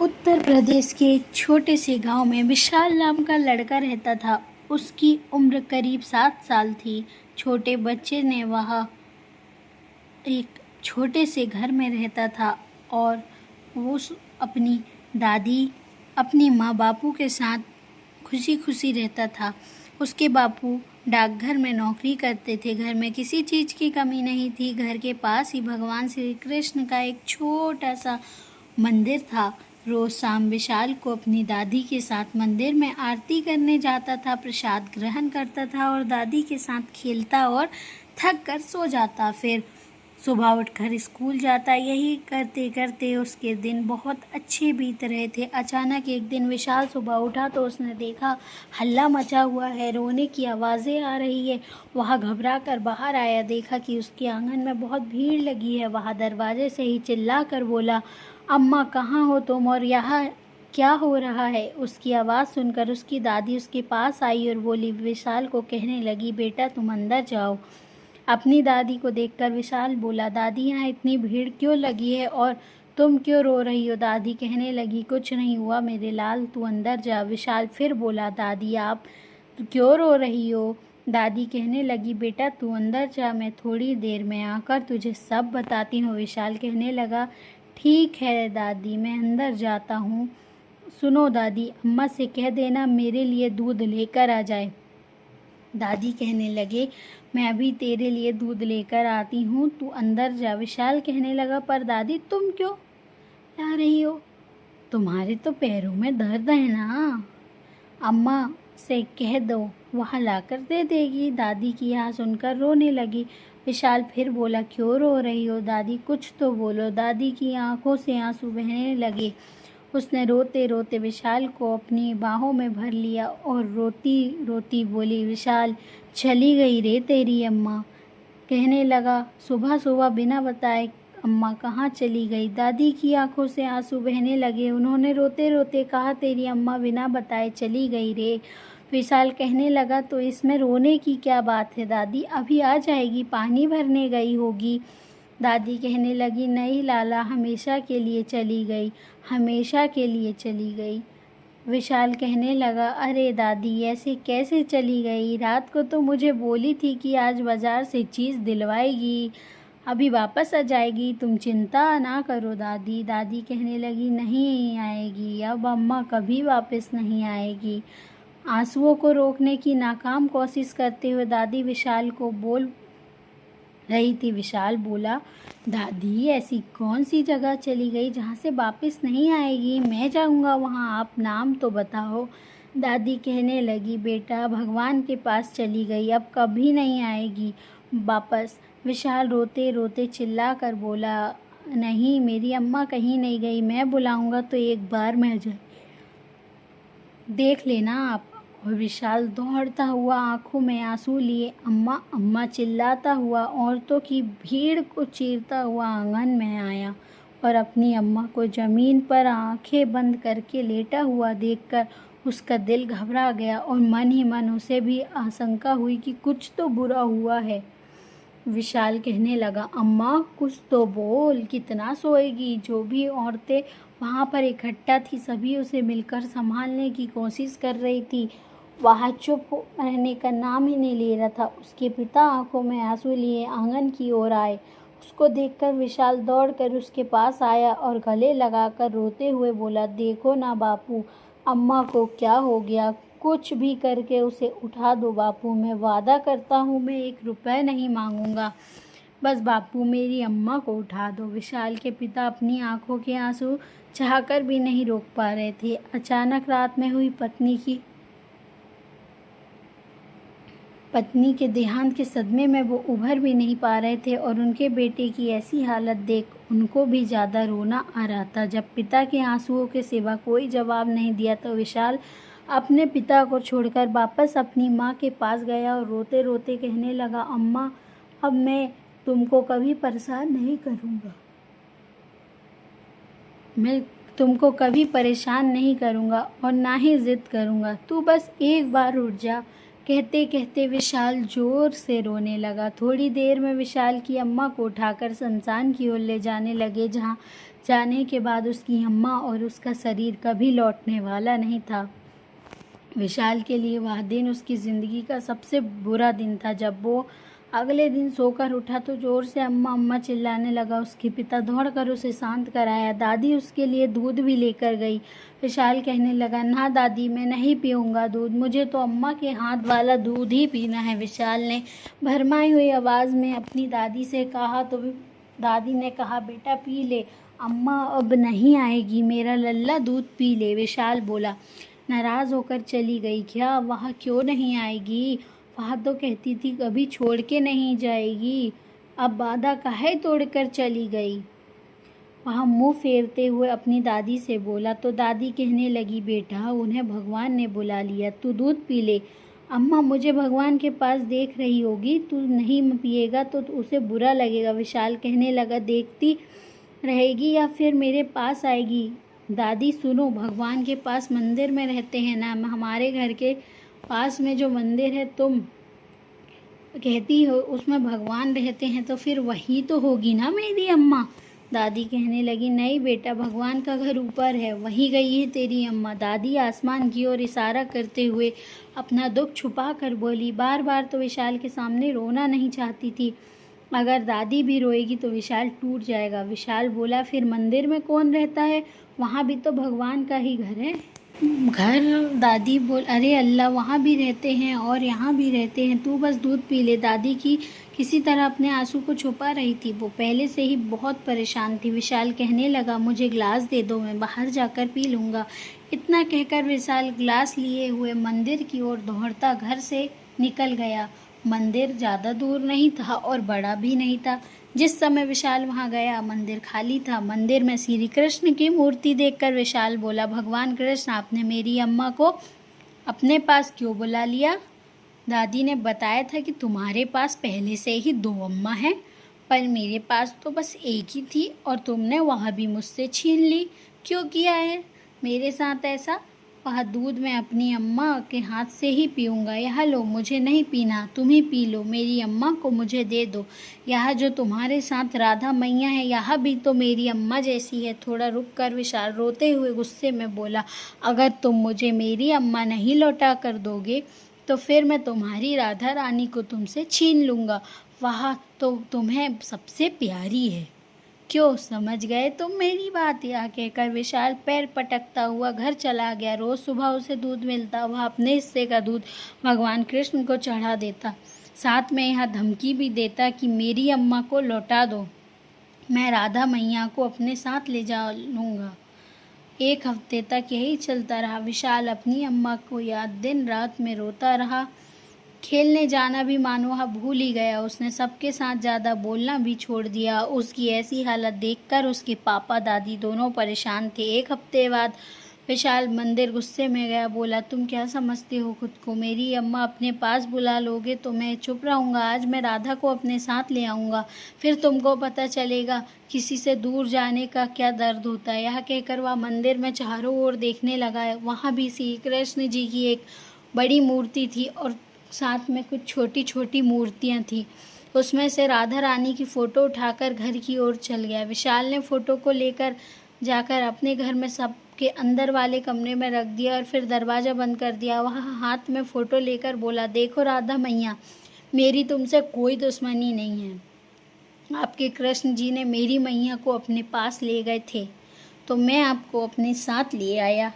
उत्तर प्रदेश के एक छोटे से गांव में विशाल नाम का लड़का रहता था। उसकी उम्र करीब 7 साल थी। छोटे बच्चे ने वह एक छोटे से घर में रहता था और वो अपनी दादी, अपनी माँ बापू के साथ खुशी खुशी रहता था। उसके बापू डाकघर में नौकरी करते थे। घर में किसी चीज़ की कमी नहीं थी। घर के पास ही भगवान श्री कृष्ण का एक छोटा सा मंदिर था। रोज शाम विशाल को अपनी दादी के साथ मंदिर में आरती करने जाता था, प्रसाद ग्रहण करता था और दादी के साथ खेलता और थक कर सो जाता। फिर सुबह उठकर स्कूल जाता। यही करते करते उसके दिन बहुत अच्छे बीत रहे थे। अचानक एक दिन विशाल सुबह उठा तो उसने देखा हल्ला मचा हुआ है, रोने की आवाज़ें आ रही है। वह घबरा कर बाहर आया, देखा कि उसके आंगन में बहुत भीड़ लगी है। वह दरवाजे से ही चिल्ला कर बोला, अम्मा कहाँ हो तुम और यहाँ क्या हो रहा है? उसकी आवाज़ सुनकर उसकी दादी उसके पास आई और बोली, विशाल को कहने लगी, बेटा तुम अंदर जाओ। अपनी दादी को देखकर विशाल बोला, दादी यहाँ इतनी भीड़ क्यों लगी है और तुम क्यों रो रही हो? दादी कहने लगी, कुछ नहीं हुआ मेरे लाल, तू अंदर जा। विशाल फिर बोला, दादी आप क्यों रो रही हो? दादी कहने लगी, बेटा तू अंदर जा, मैं थोड़ी देर में आकर तुझे सब बताती हूँ। विशाल कहने लगा, ठीक है दादी, मैं अंदर जाता हूँ। सुनो दादी, अम्मा से कह देना मेरे लिए दूध लेकर आ जाए। दादी कहने लगे, मैं अभी तेरे लिए दूध लेकर आती हूँ, तू अंदर जा। विशाल कहने लगा, पर दादी तुम क्यों ला रही हो? तुम्हारे तो पैरों में दर्द है ना, अम्मा से कह दो, वह लाकर दे देगी। दादी की यह सुनकर रोने लगी। विशाल फिर बोला, क्यों रो रही हो दादी, कुछ तो बोलो। दादी की आंखों से आंसू बहने लगे। उसने रोते रोते विशाल को अपनी बाहों में भर लिया और रोती रोती बोली, विशाल चली गई रे तेरी अम्मा। कहने लगा, सुबह सुबह बिना बताए अम्मा कहाँ चली गई? दादी की आंखों से आंसू बहने लगे। उन्होंने रोते रोते कहा, तेरी अम्मा बिना बताए चली गई रे। विशाल कहने लगा, तो इसमें रोने की क्या बात है दादी, अभी आ जाएगी, पानी भरने गई होगी। दादी कहने लगी, नहीं लाला, हमेशा के लिए चली गई, हमेशा के लिए चली गई। विशाल कहने लगा, अरे दादी ऐसे कैसे चली गई? रात को तो मुझे बोली थी कि आज बाज़ार से चीज़ दिलवाएगी, अभी वापस आ जाएगी, तुम चिंता ना करो दादी। दादी कहने लगी, नहीं आएगी, अब अम्मा कभी वापस नहीं आएगी। आंसुओं को रोकने की नाकाम कोशिश करते हुए दादी विशाल को बोल रही थी। विशाल बोला, दादी ऐसी कौन सी जगह चली गई जहाँ से वापस नहीं आएगी? मैं जाऊँगा वहाँ, आप नाम तो बताओ। दादी कहने लगी, बेटा भगवान के पास चली गई, अब कभी नहीं आएगी वापस। विशाल रोते रोते चिल्ला कर बोला, नहीं मेरी अम्मा कहीं नहीं गई, मैं बुलाऊँगा तो एक बार में आ जाए, देख लेना आप। और विशाल दौड़ता हुआ आंखों में आंसू लिए अम्मा अम्मा चिल्लाता हुआ औरतों की भीड़ को चीरता हुआ आंगन में आया और अपनी अम्मा को ज़मीन पर आंखें बंद करके लेटा हुआ देखकर उसका दिल घबरा गया और मन ही मन उसे भी आशंका हुई कि कुछ तो बुरा हुआ है। विशाल कहने लगा, अम्मा कुछ तो बोल, कितना सोएगी? जो भी औरतें वहाँ पर इकट्ठा थी सभी उसे मिलकर संभालने की कोशिश कर रही थी। वह चुप रहने का नाम ही नहीं ले रहा था। उसके पिता आंखों में आंसू लिए आंगन की ओर आए। उसको देखकर विशाल दौड़कर उसके पास आया और गले लगाकर रोते हुए बोला, देखो ना बापू, अम्मा को क्या हो गया? कुछ भी करके उसे उठा दो बापू, मैं वादा करता हूँ मैं 1 रुपया नहीं मांगूंगा, बस बापू मेरी अम्मा को उठा दो। विशाल के पिता अपनी आंखों के आंसू चाहकर भी नहीं रोक पा रहे थे। अचानक रात में हुई पत्नी के देहांत के सदमे में वो उभर भी नहीं पा रहे थे और उनके बेटे की ऐसी हालत देख उनको भी ज़्यादा रोना आ रहा था। जब पिता के आंसुओं के सिवा कोई जवाब नहीं दिया तो विशाल अपने पिता को छोड़कर वापस अपनी माँ के पास गया और रोते रोते कहने लगा, अम्मा अब मैं तुमको कभी परेशान नहीं करूँगा, मैं तुमको कभी परेशान नहीं करूँगा और ना ही ज़िद करूँगा, तू बस एक बार उठ जा। कहते कहते विशाल जोर से रोने लगा। थोड़ी देर में विशाल की अम्मा को उठाकर शमशान की ओर ले जाने लगे, जहाँ जाने के बाद उसकी अम्मा और उसका शरीर कभी लौटने वाला नहीं था। विशाल के लिए वह दिन उसकी ज़िंदगी का सबसे बुरा दिन था। जब वो अगले दिन सोकर उठा तो ज़ोर से अम्मा अम्मा चिल्लाने लगा। उसके पिता दौड़कर उसे शांत कराया। दादी उसके लिए दूध भी लेकर गई। विशाल कहने लगा, ना दादी, मैं नहीं पीऊँगा दूध, मुझे तो अम्मा के हाथ वाला दूध ही पीना है। विशाल ने भरमाई हुई आवाज़ में अपनी दादी से कहा तो दादी ने कहा, बेटा पी ले, अम्मा अब नहीं आएगी, मेरा लल्ला दूध पी ले। विशाल बोला। नाराज़ होकर चली गई। क्या वह क्यों नहीं आएगी? वह तो कहती थी कभी छोड़ के नहीं जाएगी, अब वादा काहे तोड़कर चली गई? वह मुंह फेरते हुए अपनी दादी से बोला तो दादी कहने लगी, बेटा उन्हें भगवान ने बुला लिया, तू दूध पी ले। अम्मा मुझे भगवान के पास देख रही होगी, तू नहीं पिएगा तो उसे बुरा लगेगा। विशाल कहने लगा, देखती रहेगी या फिर मेरे पास आएगी? दादी सुनो, भगवान के पास मंदिर में रहते हैं ना, हमारे घर के पास में जो मंदिर है तुम कहती हो उसमें भगवान रहते हैं, तो फिर वही तो होगी ना मेरी अम्मा। दादी कहने लगी, नहीं बेटा, भगवान का घर ऊपर है, वहीं गई है तेरी अम्मा। दादी आसमान की ओर इशारा करते हुए अपना दुख छुपा कर बोली। बार बार तो विशाल के सामने रोना नहीं चाहती थी, अगर दादी भी रोएगी तो विशाल टूट जाएगा। विशाल बोला, फिर मंदिर में कौन रहता है? वहाँ भी तो भगवान का ही घर है। घर? दादी बोल, अरे अल्लाह, वहाँ भी रहते हैं और यहाँ भी रहते हैं, तू बस दूध पी ले। दादी की किसी तरह अपने आंसू को छुपा रही थी, वो पहले से ही बहुत परेशान थी। विशाल कहने लगा, मुझे ग्लास दे दो, मैं बाहर जाकर पी लूँगा। इतना कहकर विशाल ग्लास लिए हुए मंदिर की ओर दौड़ता घर से निकल गया। मंदिर ज़्यादा दूर नहीं था और बड़ा भी नहीं था। जिस समय विशाल वहां गया मंदिर खाली था। मंदिर में श्री कृष्ण की मूर्ति देखकर विशाल बोला, भगवान कृष्ण, आपने मेरी अम्मा को अपने पास क्यों बुला लिया? दादी ने बताया था कि तुम्हारे पास पहले से ही 2 अम्मा हैं, पर मेरे पास तो बस एक ही थी और तुमने वह भी मुझसे छीन ली। क्यों किया है मेरे साथ ऐसा? वह दूध मैं अपनी अम्मा के हाथ से ही पीऊँगा। यह लो, मुझे नहीं पीना, तुम ही पी लो, मेरी अम्मा को मुझे दे दो। यह जो तुम्हारे साथ राधा मैया है, यह भी तो मेरी अम्मा जैसी है। थोड़ा रुक कर विशाल रोते हुए गुस्से में बोला, अगर तुम मुझे मेरी अम्मा नहीं लौटा कर दोगे तो फिर मैं तुम्हारी राधा रानी को तुमसे छीन लूँगा। वह तो तुम्हें सबसे प्यारी है। क्यों, समझ गए तुम मेरी बात? यह कहकर विशाल पैर पटकता हुआ घर चला गया। रोज़ सुबह उसे दूध मिलता, वह अपने हिस्से का दूध भगवान कृष्ण को चढ़ा देता, साथ में यह धमकी भी देता कि मेरी अम्मा को लौटा दो, मैं राधा मैया को अपने साथ ले जा लूँगा। 1 हफ्ते तक यही चलता रहा। विशाल अपनी अम्मा को याद दिन रात में रोता रहा। खेलने जाना भी मानो वह भूल ही गया। उसने सबके साथ ज़्यादा बोलना भी छोड़ दिया। उसकी ऐसी हालत देखकर उसके पापा दादी दोनों परेशान थे। 1 हफ्ते बाद विशाल मंदिर गुस्से में गया। बोला, तुम क्या समझते हो खुद को? मेरी अम्मा अपने पास बुला लोगे तो मैं चुप रहूँगा? आज मैं राधा को अपने साथ ले आऊँगा, फिर तुमको पता चलेगा किसी से दूर जाने का क्या दर्द होता है। यह कहकर वह मंदिर में चारों ओर देखने लगा। वहाँ भी श्री कृष्ण जी की एक बड़ी मूर्ति थी और साथ में कुछ छोटी छोटी मूर्तियाँ थीं। उसमें से राधा रानी की फ़ोटो उठाकर घर की ओर चल गया। विशाल ने फ़ोटो को लेकर जाकर अपने घर में सबके अंदर वाले कमरे में रख दिया और फिर दरवाज़ा बंद कर दिया। वह हाथ में फ़ोटो लेकर बोला, देखो राधा मैया, मेरी तुमसे कोई दुश्मनी नहीं है। आपके कृष्ण जी ने मेरी मैया को अपने पास ले गए थे तो मैं आपको अपने साथ ले आया।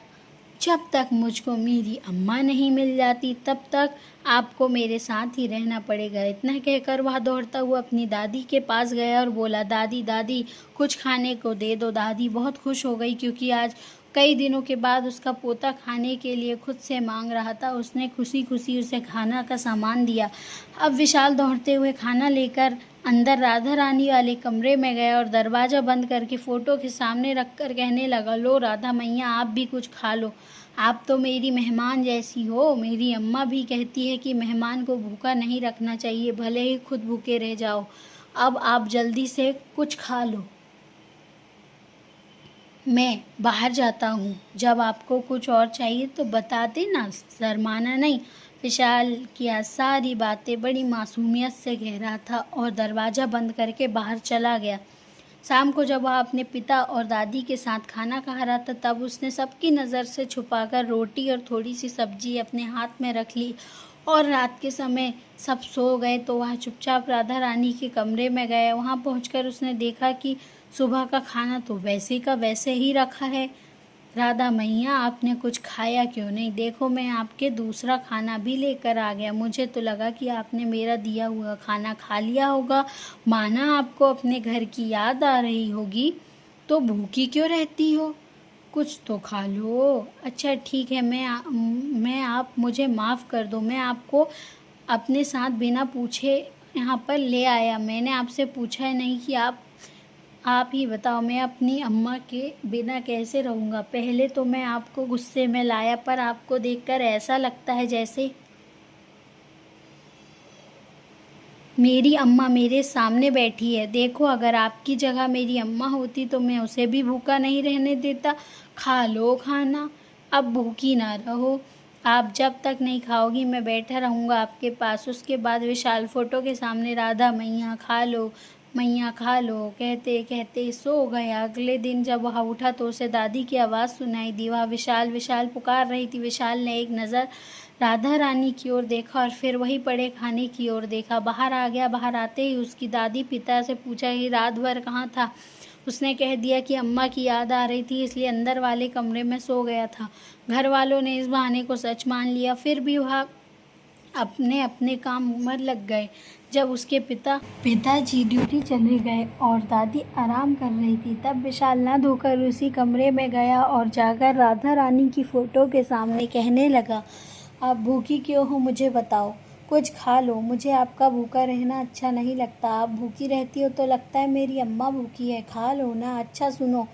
जब तक मुझको मेरी अम्मा नहीं मिल जाती तब तक आपको मेरे साथ ही रहना पड़ेगा। इतना कहकर वह दौड़ता हुआ अपनी दादी के पास गया और बोला, दादी दादी, कुछ खाने को दे दो। दादी बहुत खुश हो गई क्योंकि आज कई दिनों के बाद उसका पोता खाने के लिए खुद से मांग रहा था। उसने खुशी खुशी उसे खाना का सामान दिया। अब विशाल दौड़ते हुए खाना लेकर अंदर राधा रानी वाले कमरे में गया और दरवाज़ा बंद करके फ़ोटो के सामने रख कर कहने लगा, लो राधा मैया, आप भी कुछ खा लो, आप तो मेरी मेहमान जैसी हो। मेरी अम्मा भी कहती है कि मेहमान को भूखा नहीं रखना चाहिए, भले ही खुद भूखे रह जाओ। अब आप जल्दी से कुछ खा लो, मैं बाहर जाता हूँ। जब आपको कुछ और चाहिए तो बता देना, शर्माना नहीं। विशाल की आज सारी बातें बड़ी मासूमियत से कह रहा था और दरवाज़ा बंद करके बाहर चला गया। शाम को जब वह अपने पिता और दादी के साथ खाना खा रहा था, तब उसने सबकी नज़र से छुपाकर रोटी और थोड़ी सी सब्जी अपने हाथ में रख ली। और रात के समय सब सो गए तो वह चुपचाप राधा रानी के कमरे में गया। वहाँ पहुंचकर उसने देखा कि सुबह का खाना तो वैसे का वैसे ही रखा है। राधा मैया, आपने कुछ खाया क्यों नहीं? देखो, मैं आपके दूसरा खाना भी लेकर आ गया। मुझे तो लगा कि आपने मेरा दिया हुआ खाना खा लिया होगा। माना आपको अपने घर की याद आ रही होगी, तो भूखी क्यों रहती हो? कुछ तो खा लो। अच्छा ठीक है, आप मुझे माफ़ कर दो। मैं आपको अपने साथ बिना पूछे यहाँ पर ले आया। मैंने आपसे पूछा है नहीं कि आप ही बताओ, मैं अपनी अम्मा के बिना कैसे रहूँगा? पहले तो मैं आपको गुस्से में लाया, पर आपको देखकर ऐसा लगता है जैसे मेरी अम्मा मेरे सामने बैठी है। देखो, अगर आपकी जगह मेरी अम्मा होती तो मैं उसे भी भूखा नहीं रहने देता। खा लो खाना, अब भूखी ना रहो। आप जब तक नहीं खाओगी मैं बैठा रहूँगा आपके पास। उसके बाद विशाल फोटो के सामने राधा मैया खा लो, मैया खा लो कहते कहते सो गया। अगले दिन जब वह उठा तो उसे दादी की आवाज़ सुनाई दी। वह विशाल विशाल पुकार रही थी। विशाल ने एक नज़र राधा रानी की ओर देखा और फिर वही पड़े खाने की ओर देखा। बाहर आ गया। बाहर आते ही उसकी दादी पिता से पूछा कि रात भर कहाँ था? उसने कह दिया कि अम्मा की याद आ रही थी, इसलिए अंदर वाले कमरे में सो गया था। घर वालों ने इस बहाने को सच मान लिया। फिर भी वह अपने अपने काम में लग गए। जब उसके पिताजी ड्यूटी चले गए और दादी आराम कर रही थी, तब विशाल ना धोकर उसी कमरे में गया और जाकर राधा रानी की फ़ोटो के सामने कहने लगा, आप भूखी क्यों हो मुझे बताओ? कुछ खा लो। मुझे आपका भूखा रहना अच्छा नहीं लगता। आप भूखी रहती हो तो लगता है मेरी अम्मा भूखी है। खा लो ना। अच्छा सुनो,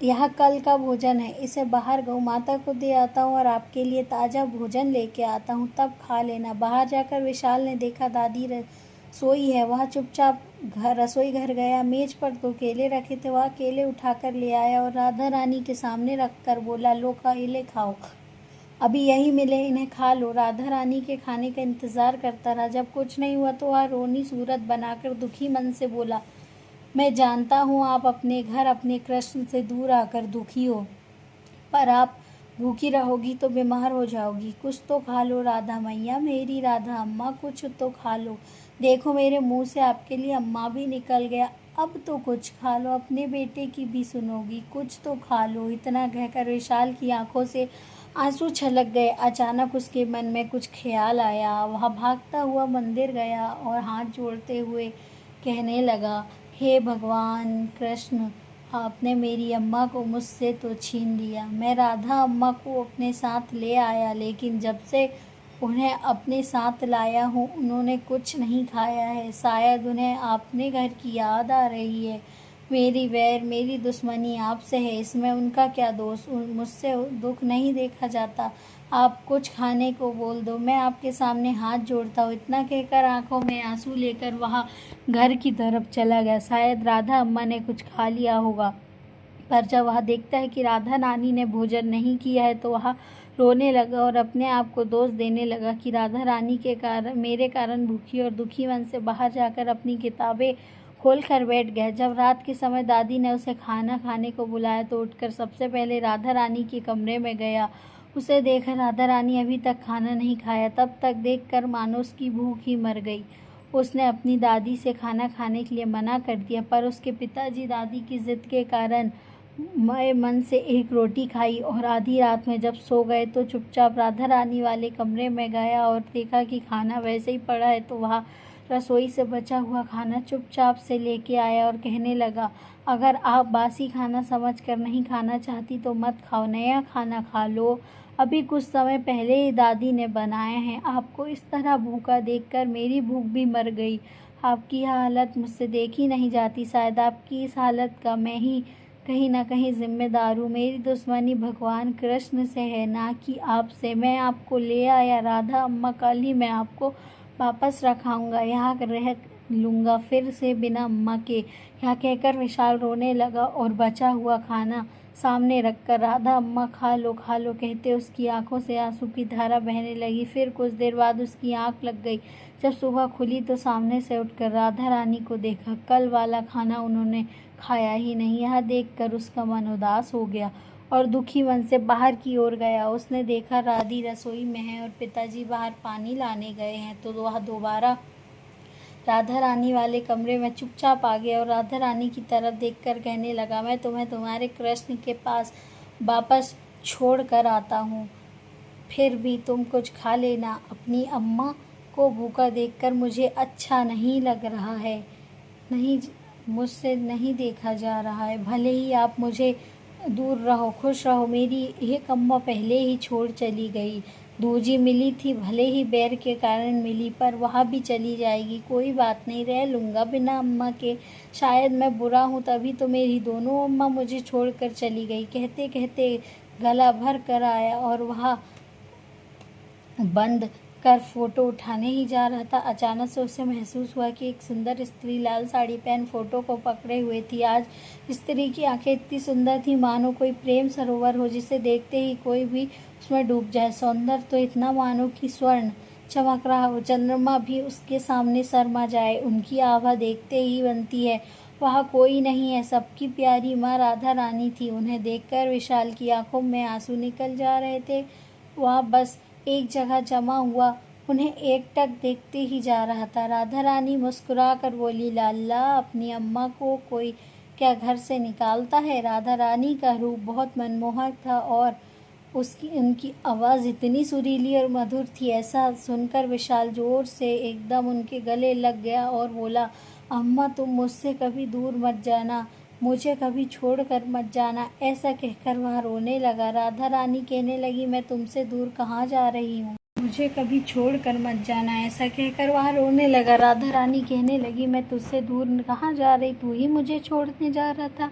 यह कल का भोजन है, इसे बाहर गौ माता को दे आता हूँ और आपके लिए ताज़ा भोजन लेके आता हूँ, तब खा लेना। बाहर जाकर विशाल ने देखा दादी रसोई है। वह चुपचाप रसोई घर गया। मेज पर 2 केले रखे थे, वह केले उठाकर ले आया और राधा रानी के सामने रखकर बोला, लो केले खाओ, अभी यही मिले, इन्हें खा लो। राधा रानी के खाने का इंतज़ार करता रहा। जब कुछ नहीं हुआ तो वह रोनी सूरत बनाकर दुखी मन से बोला, मैं जानता हूँ आप अपने घर अपने कृष्ण से दूर आकर दुखी हो, पर आप भूखी रहोगी तो बीमार हो जाओगी। कुछ तो खा लो राधा मैया, मेरी राधा अम्मा, कुछ तो खा लो। देखो, मेरे मुंह से आपके लिए अम्मा भी निकल गया। अब तो कुछ खा लो, अपने बेटे की भी सुनोगी, कुछ तो खा लो। इतना कहकर विशाल की आंखों से आंसू छलक गए। अचानक उसके मन में कुछ ख्याल आया। वह भागता हुआ मंदिर गया और हाथ जोड़ते हुए कहने लगा, हे भगवान कृष्ण, आपने मेरी अम्मा को मुझसे तो छीन लिया। मैं राधा अम्मा को अपने साथ ले आया, लेकिन जब से उन्हें अपने साथ लाया हूँ उन्होंने कुछ नहीं खाया है। शायद उन्हें अपने घर की याद आ रही है। मेरी वैर, मेरी दुश्मनी आपसे है, इसमें उनका क्या दोष? मुझसे दुख नहीं देखा जाता। आप कुछ खाने को बोल दो, मैं आपके सामने हाथ जोड़ता हूँ। इतना कहकर आंखों में आंसू लेकर वहाँ घर की तरफ चला गया। शायद राधा अम्मा ने कुछ खा लिया होगा, पर जब वह देखता है कि राधा नानी ने भोजन नहीं किया है तो वह रोने लगा और अपने आप को दोष देने लगा कि राधा रानी के कारण, मेरे कारण भूखी और दुखी मन से बाहर जाकर अपनी किताबें खोल कर बैठ गया। जब रात के समय दादी ने उसे खाना खाने को बुलाया तो उठकर सबसे पहले राधा रानी के कमरे में गया। उसे देखा राधा रानी अभी तक खाना नहीं खाया। तब तक देखकर मानो उसकी भूख ही मर गई। उसने अपनी दादी से खाना खाने के लिए मना कर दिया, पर उसके पिताजी दादी की जिद के कारण मन से एक रोटी खाई और आधी रात में जब सो गए तो चुपचाप राधा रानी वाले कमरे में गया और देखा कि खाना वैसे ही पड़ा है, तो वह रसोई से बचा हुआ खाना चुपचाप से लेके आया और कहने लगा, अगर आप बासी खाना समझकर नहीं खाना चाहती तो मत खाओ, नया खाना खा लो। अभी कुछ समय पहले ही दादी ने बनाए हैं। आपको इस तरह भूखा देखकर मेरी भूख भी मर गई। आपकी यह हालत मुझसे देखी नहीं जाती। शायद आपकी इस हालत का मैं ही कहीं ना कहीं जिम्मेदार हूँ। मेरी दुश्मनी भगवान कृष्ण से है, ना कि आपसे। मैं आपको ले आया राधा अम्मा, कल ही मैं आपको वापस रखाऊंगा, यहाँ रह लूँगा फिर से बिना अम्मा के। यह कहकर विशाल रोने लगा और बचा हुआ खाना सामने रखकर राधा अम्मा खा लो कहते उसकी आंखों से आंसू की धारा बहने लगी। फिर कुछ देर बाद उसकी आंख लग गई। जब सुबह खुली तो सामने से उठकर राधा रानी को देखा। कल वाला खाना उन्होंने खाया ही नहीं। यह देखकर उसका मन उदास हो गया और दुखी मन से बाहर की ओर गया। उसने देखा दादी रसोई में है और पिताजी बाहर पानी लाने गए हैं, तो वह दोबारा राधा रानी वाले कमरे में चुपचाप आ गया और राधा रानी की तरफ देखकर कहने लगा, मैं तुम्हें तुम्हारे कृष्ण के पास वापस छोड़ कर आता हूँ, फिर भी तुम कुछ खा लेना। अपनी अम्मा को भूखा देखकर मुझे अच्छा नहीं लग रहा है, नहीं, मुझसे नहीं देखा जा रहा है। भले ही आप मुझे दूर रहो, खुश रहो। मेरी एक अम्मा पहले ही छोड़ चली गई। दूजी मिली थी, भले ही बैर के कारण मिली, पर वह भी चली जाएगी। कोई बात नहीं, रह लूँगा बिना अम्मा के। शायद मैं बुरा हूँ, तभी तो मेरी दोनों अम्मा मुझे छोड़कर चली गई। कहते कहते गला भर कर आया और वह बंद कर फोटो उठाने ही जा रहा था। अचानक से उसे महसूस हुआ कि एक सुंदर स्त्री लाल साड़ी पहन फोटो को पकड़े हुए थी। आज स्त्री की आंखें इतनी सुंदर थी मानो कोई प्रेम सरोवर हो जिसे देखते ही कोई भी उसमें डूब जाए। सौंदर्य तो इतना मानो कि स्वर्ण चमक रहा हो, चंद्रमा भी उसके सामने शर्मा जाए। उनकी आभा देखते ही बनती है। वह कोई नहीं है, सबकी प्यारी माँ राधा रानी थी। उन्हें देखकर विशाल की आंखों में आंसू निकल जा रहे थे। वह बस एक जगह जमा हुआ उन्हें एकटक देखते ही जा रहा था। राधा रानी मुस्कुरा कर बोली, लाला, अपनी अम्मा को कोई क्या घर से निकालता है? राधा रानी का रूप बहुत मनमोहक था और उनकी आवाज़ इतनी सुरीली और मधुर थी। ऐसा सुनकर विशाल जोर से एकदम उनके गले लग गया और बोला, अम्मा, तुम मुझसे कभी दूर मत जाना, मुझे कभी छोड़कर मत जाना। ऐसा कहकर वह रोने लगा। राधा रानी कहने लगी, मैं तुमसे दूर कहाँ जा रही हूँ, मुझे कभी छोड़कर मत जाना। ऐसा कहकर वह रोने लगा। राधा रानी कहने लगी, मैं तुझसे दूर कहाँ जा रही, तू ही मुझे छोड़ने जा रहा था।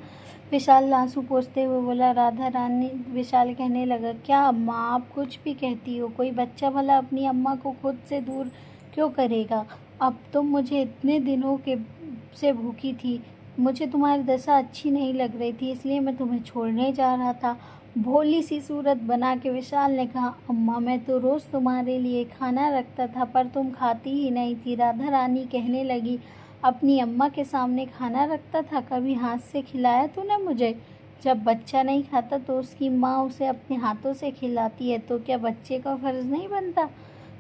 विशाल आंसू पोंछते हुए बोला। राधा रानी विशाल कहने लगा, क्या अम्मा, आप कुछ भी कहती हो? कोई बच्चा भला अपनी अम्मा को खुद से दूर क्यों करेगा? अब तुम मुझे इतने दिनों के से भूखी थी, मुझे तुम्हारी दशा अच्छी नहीं लग रही थी, इसलिए मैं तुम्हें छोड़ने जा रहा था। भोली सी सूरत बना के विशाल ने कहा, अम्मा, मैं तो रोज़ तुम्हारे लिए खाना रखता था, पर तुम खाती ही नहीं थी। राधा रानी कहने लगी, अपनी अम्मा के सामने खाना रखता था? कभी हाथ से खिलाया तूने मुझे? जब बच्चा नहीं खाता तो उसकी माँ उसे अपने हाथों से खिलाती है, तो क्या बच्चे का फर्ज नहीं बनता?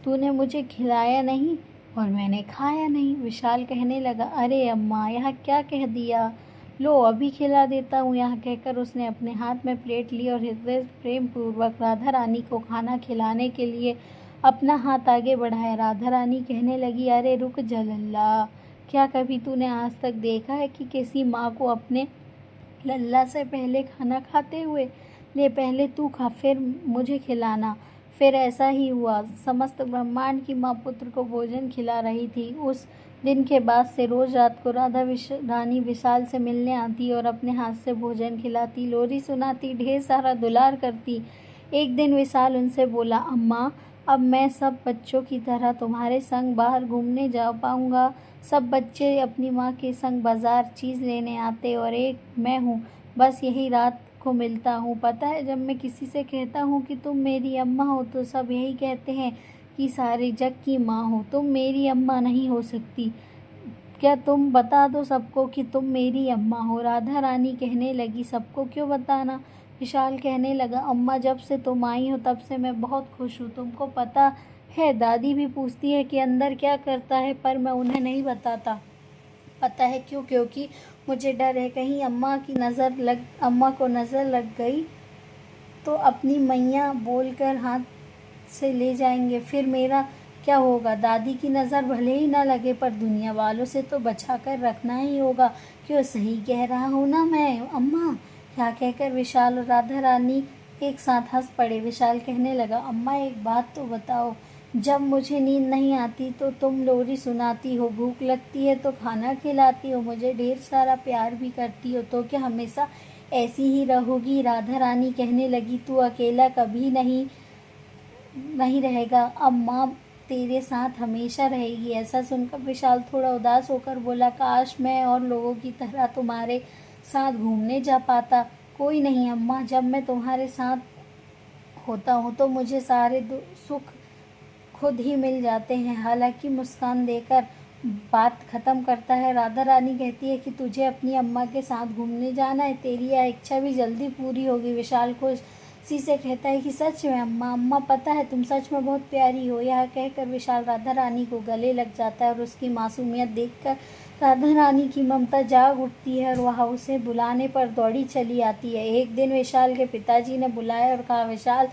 तूने मुझे खिलाया नहीं और मैंने खाया नहीं। विशाल कहने लगा, अरे अम्मा, यह क्या कह दिया, लो अभी खिला देता हूँ। यह कहकर उसने अपने हाथ में प्लेट ली और हृदय प्रेम पूर्वक राधा रानी को खाना खिलाने के लिए अपना हाथ आगे बढ़ाया। राधा रानी कहने लगी, अरे रुक जा लल्ला, क्या कभी तूने आज तक देखा है कि किसी माँ को अपने लल्ला से पहले खाना खाते हुए? ले पहले तू खा, फिर मुझे खिलाना। फिर ऐसा ही हुआ। समस्त ब्रह्मांड की माँ पुत्र को भोजन खिला रही थी। उस दिन के बाद से रोज रात को राधा रानी विशाल से मिलने आती और अपने हाथ से भोजन खिलाती, लोरी सुनाती, ढेर सारा दुलार करती। एक दिन विशाल उनसे बोला, अम्मा, अब मैं सब बच्चों की तरह तुम्हारे संग बाहर घूमने जा पाऊँगा। सब बच्चे अपनी माँ के संग बाजार चीज़ लेने आते और एक मैं हूँ, बस यही रात को मिलता हूँ। पता है, जब मैं किसी से कहता हूँ कि तुम मेरी अम्मा हो, तो सब यही कहते हैं कि सारे जग की माँ हो, तुम मेरी अम्मा नहीं हो सकती। क्या तुम बता दो सबको कि तुम मेरी अम्मा हो? राधा रानी कहने लगी, सबको क्यों बताना? विशाल कहने लगा, अम्मा, जब से तुम आई हो तब से मैं बहुत खुश हूँ। तुमको पता है, दादी भी पूछती है कि अंदर क्या करता है, पर मैं उन्हें नहीं बताता। पता है क्यों? क्योंकि मुझे डर है कहीं अम्मा को नज़र लग गई तो अपनी मैया बोलकर हाथ से ले जाएंगे, फिर मेरा क्या होगा? दादी की नज़र भले ही ना लगे, पर दुनिया वालों से तो बचा कर रखना ही होगा। क्यों, सही कह रहा हूँ ना मैं अम्मा? क्या कहकर विशाल और राधा रानी एक साथ हंस पड़े। विशाल कहने लगा, अम्मा, एक बात तो बताओ, जब मुझे नींद नहीं आती तो तुम लोरी सुनाती हो, भूख लगती है तो खाना खिलाती हो, मुझे ढेर सारा प्यार भी करती हो, तो क्या हमेशा ऐसी ही रहोगी? राधा रानी कहने लगी, तू अकेला कभी नहीं रहेगा, अब माँ तेरे साथ हमेशा रहेगी। ऐसा सुनकर विशाल थोड़ा उदास होकर बोला, काश मैं और लोगों की तरह तुम्हारे साथ घूमने जा पाता। कोई नहीं अम्मा, जब मैं तुम्हारे साथ होता हूँ तो मुझे सारे सुख खुद ही मिल जाते हैं। हालांकि मुस्कान देकर बात ख़त्म करता है। राधा रानी कहती है कि तुझे अपनी अम्मा के साथ घूमने जाना है, तेरी यह इच्छा भी जल्दी पूरी होगी। विशाल खुशी से कहता है कि सच में अम्मा, अम्मा पता है तुम सच में बहुत प्यारी हो। यह कहकर विशाल राधा रानी को गले लग जाता है और उसकी मासूमियत देखकर राधा रानी की ममता जाग उठती है और वह उसे बुलाने पर दौड़ी चली आती है। एक दिन विशाल के पिताजी ने बुलाया और कहा, विशाल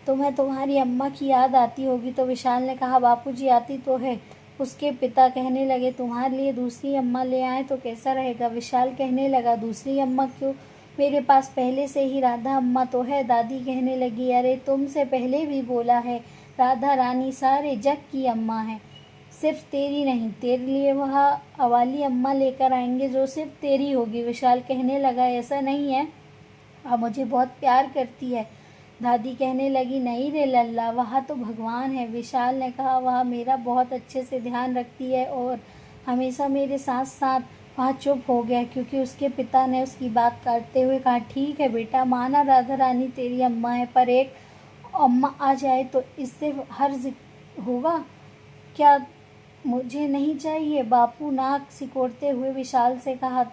तुम्हें तुम्हारी अम्मा की याद आती होगी। तो विशाल ने कहा, बापूजी आती तो है। उसके पिता कहने लगे, तुम्हारे लिए दूसरी अम्मा ले आए तो कैसा रहेगा। विशाल कहने लगा, दूसरी अम्मा क्यों, मेरे पास पहले से ही राधा अम्मा तो है। दादी कहने लगी, अरे तुमसे पहले भी बोला है, राधा रानी सारे जग की अम्मा है, सिर्फ तेरी नहीं। तेरे लिए वह अवाली अम्मा लेकर आएंगे जो सिर्फ तेरी होगी। विशाल कहने लगा, ऐसा नहीं है, वह मुझे बहुत प्यार करती है। दादी कहने लगी, नहीं रे लल्ला, वह तो भगवान है। विशाल ने कहा, वह मेरा बहुत अच्छे से ध्यान रखती है और हमेशा मेरे साथ साथ। वह चुप हो गया क्योंकि उसके पिता ने उसकी बात काटते हुए कहा, ठीक है बेटा, माना राधा रानी तेरी अम्मा है, पर एक अम्मा आ जाए तो इससे हर्ज होगा क्या, मुझे नहीं चाहिए। बापू नाक सिकोड़ते हुए विशाल से कहा।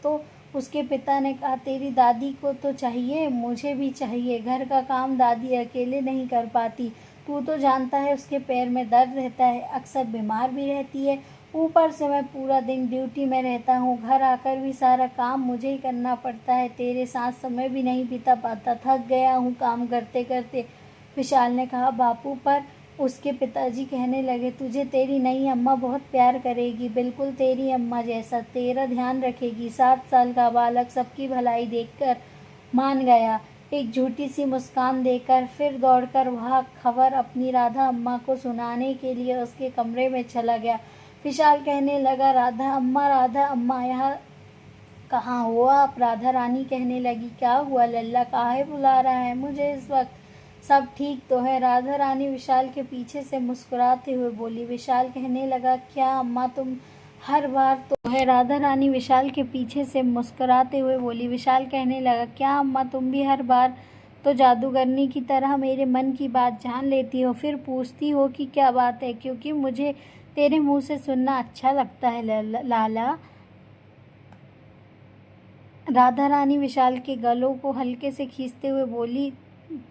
तो उसके पिता ने कहा, तेरी दादी को तो चाहिए, मुझे भी चाहिए। घर का काम दादी अकेले नहीं कर पाती, तू तो जानता है उसके पैर में दर्द रहता है, अक्सर बीमार भी रहती है। ऊपर से मैं पूरा दिन ड्यूटी में रहता हूँ, घर आकर भी सारा काम मुझे ही करना पड़ता है, तेरे साथ समय भी नहीं बिता पाता, थक गया हूँ काम करते करते। विशाल ने कहा, बापू, पर उसके पिताजी कहने लगे, तुझे तेरी नई अम्मा बहुत प्यार करेगी, बिल्कुल तेरी अम्मा जैसा, तेरा ध्यान रखेगी। 7 साल का बालक सबकी भलाई देखकर मान गया। एक झूठी सी मुस्कान देकर फिर दौड़कर वह खबर अपनी राधा अम्मा को सुनाने के लिए उसके कमरे में चला गया। विशाल कहने लगा, राधा अम्मा यहाँ कहाँ हो आप। राधा रानी कहने लगी, क्या हुआ लल्ला, काहे बुला रहा है मुझे इस वक्त, सब ठीक तो है। राधा रानी विशाल के पीछे से मुस्कुराते हुए बोली। विशाल कहने लगा, क्या अम्मा तुम हर बार तो है। राधा रानी विशाल के पीछे से मुस्कुराते हुए बोली। विशाल कहने लगा, क्या अम्मा तुम भी हर बार तो जादूगरनी की तरह मेरे मन की बात जान लेती हो, फिर पूछती हो कि क्या बात है, क्योंकि मुझे तेरे मुंह से सुनना अच्छा लगता है लाला। राधा रानी विशाल के गलों को हल्के से खींचते हुए बोली।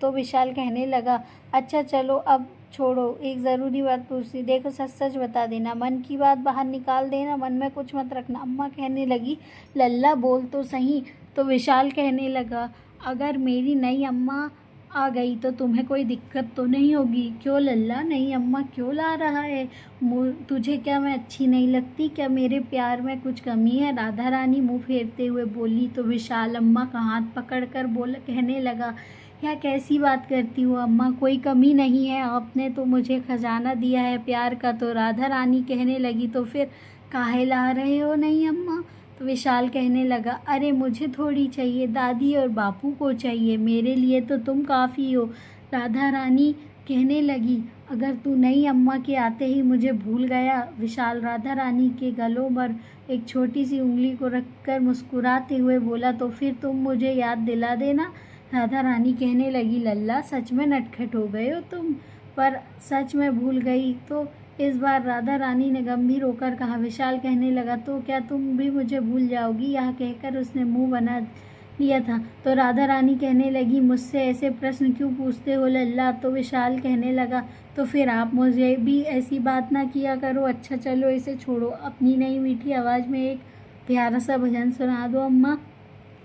तो विशाल कहने लगा, अच्छा चलो अब छोड़ो, एक ज़रूरी बात पूछती, देखो सच सच बता देना, मन की बात बाहर निकाल देना, मन में कुछ मत रखना। अम्मा कहने लगी, लल्ला बोल तो सही। तो विशाल कहने लगा, अगर मेरी नई अम्मा आ गई तो तुम्हें कोई दिक्कत तो नहीं होगी। क्यों लल्ला, नई अम्मा क्यों ला रहा है, तुझे क्या मैं अच्छी नहीं लगती, क्या मेरे प्यार में कुछ कमी है। राधा रानी मुँह फेरते हुए बोली। तो विशाल अम्मा का हाथ पकड़कर कहने लगा, यह कैसी बात करती हो अम्मा, कोई कमी नहीं है, आपने तो मुझे खजाना दिया है प्यार का। तो राधा रानी कहने लगी, तो फिर काहे ला रहे हो नई अम्मा। तो विशाल कहने लगा, अरे मुझे थोड़ी चाहिए, दादी और बापू को चाहिए, मेरे लिए तो तुम काफ़ी हो। राधा रानी कहने लगी, अगर तू नई अम्मा के आते ही मुझे भूल गया। विशाल राधा रानी के गलों पर एक छोटी सी उंगली को रखकर मुस्कुराते हुए बोला, तो फिर तुम मुझे याद दिला देना। राधा रानी कहने लगी, लल्ला सच में नटखट हो गए हो तुम, पर सच में भूल गई तो। इस बार राधा रानी ने गंभीर होकर कहा। विशाल कहने लगा, तो क्या तुम भी मुझे भूल जाओगी। यह कहकर उसने मुंह बना लिया था। तो राधा रानी कहने लगी, मुझसे ऐसे प्रश्न क्यों पूछते हो लल्ला। तो विशाल कहने लगा, तो फिर आप मुझे भी ऐसी बात ना किया करो। अच्छा चलो इसे छोड़ो, अपनी नई मीठी आवाज़ में एक प्यारा सा भजन सुना दो अम्मा।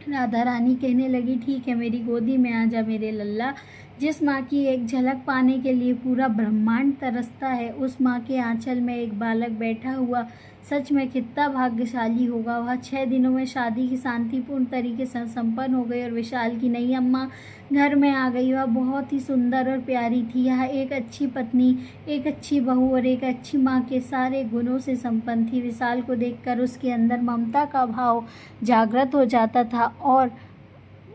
राधा रानी कहने लगी, ठीक है, मेरी गोदी में आ जा मेरे लल्ला। जिस माँ की एक झलक पाने के लिए पूरा ब्रह्मांड तरसता है, उस माँ के आंचल में एक बालक बैठा हुआ सच में कितना भाग्यशाली होगा। वह 6 दिनों में शादी की शांतिपूर्ण तरीके से संपन्न हो गई और विशाल की नई अम्मा घर में आ गई। वह बहुत ही सुंदर और प्यारी थी। यह एक अच्छी पत्नी, एक अच्छी बहू और एक अच्छी माँ के सारे गुणों से संपन्न थी। विशाल को देखकर उसके अंदर ममता का भाव जागृत हो जाता था, और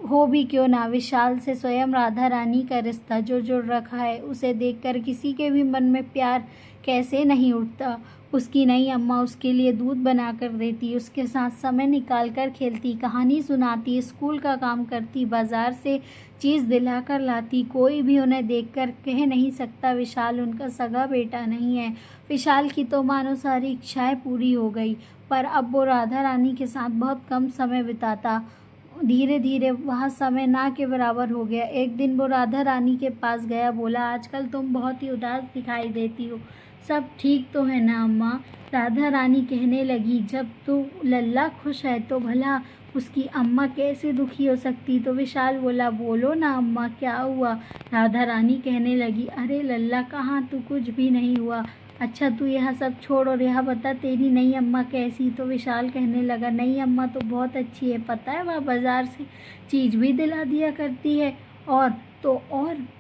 हो भी क्यों ना, विशाल से स्वयं राधा रानी का रिश्ता जो जुड़ रखा है, उसे देखकर किसी के भी मन में प्यार कैसे नहीं उठता। उसकी नई अम्मा उसके लिए दूध बना कर देती, उसके साथ समय निकाल कर खेलती, कहानी सुनाती, स्कूल का काम करती, बाजार से चीज़ दिला कर लाती। कोई भी उन्हें देखकर कह नहीं सकता विशाल उनका सगा बेटा नहीं है। विशाल की तो मानो सारी इच्छाएं पूरी हो गई, पर अब वो राधा रानी के साथ बहुत कम समय बिताता। धीरे धीरे वह समय ना के बराबर हो गया। एक दिन वो राधा रानी के पास गया, बोला, आजकल तुम बहुत ही उदास दिखाई देती हो, सब ठीक तो है ना अम्मा? राधा रानी कहने लगी, जब तू लल्ला खुश है तो भला उसकी अम्मा कैसे दुखी हो सकती? तो विशाल बोला, बोलो ना अम्मा, क्या हुआ? राधा रानी कहने लगी, अरे लल्ला कहाँ, तू कुछ भी नहीं हुआ। अच्छा तू यह सब छोड़ और यह बता, तेरी नई अम्मा कैसी? तो विशाल कहने लगा, नई अम्मा तो बहुत अच्छी है, पता है वह बाज़ार से चीज़ भी दिला दिया करती है और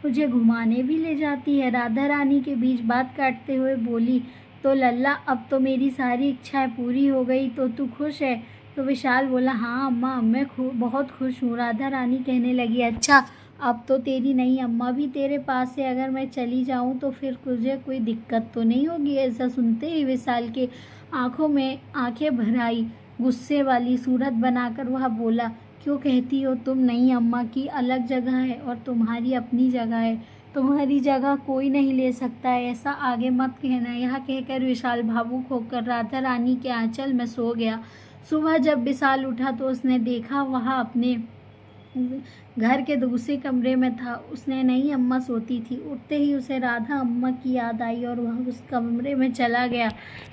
मुझे घुमाने भी ले जाती है। राधा रानी के बीच बात काटते हुए बोली, तो लल्ला अब तो मेरी सारी इच्छाएं पूरी हो गई, तो तू खुश है? तो विशाल बोला, हाँ अम्मा, मैं बहुत खुश हूँ। राधा रानी कहने लगी, अच्छा अब तो तेरी नई अम्मा भी तेरे पास है, अगर मैं चली जाऊँ तो फिर तुझे कोई दिक्कत तो नहीं होगी? ऐसा सुनते ही विशाल के आंखों में आंखें भर आई। गुस्से वाली सूरत बनाकर वह बोला, क्यों कहती हो तुम? नई अम्मा की अलग जगह है और तुम्हारी अपनी जगह है, तुम्हारी जगह कोई नहीं ले सकता है, ऐसा आगे मत कहना। यह कहकर विशाल भावुक होकर राधा रानी के आंचल में सो गया। सुबह जब विशाल उठा तो उसने देखा वह अपने घर के दूसरे कमरे में था। उसने नई अम्मा सोती थी। उठते ही उसे राधा अम्मा की याद आई और वह उस कमरे में चला गया।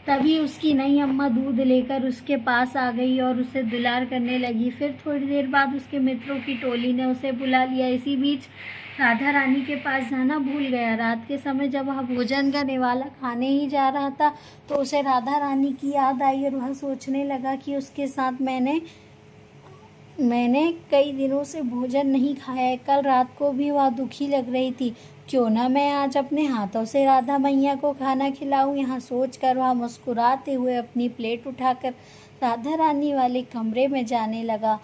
तभी उसकी नई अम्मा दूध लेकर उसके पास आ गई और उसे दुलार करने लगी। फिर थोड़ी देर बाद उसके मित्रों की टोली ने उसे बुला लिया। इसी बीच राधा रानी के पास जाना भूल गया। रात के समय जब वह भोजन का निवाला खाने ही जा रहा था तो उसे राधा रानी की याद आई और वह सोचने लगा कि उसके साथ मैंने कई दिनों से भोजन नहीं खाया है। कल रात को भी वह दुखी लग रही थी। क्यों ना मैं आज अपने हाथों से राधा मैया को खाना खिलाऊं। यहाँ सोचकर वह मुस्कुराते हुए अपनी प्लेट उठाकर राधा रानी वाले कमरे में जाने लगा।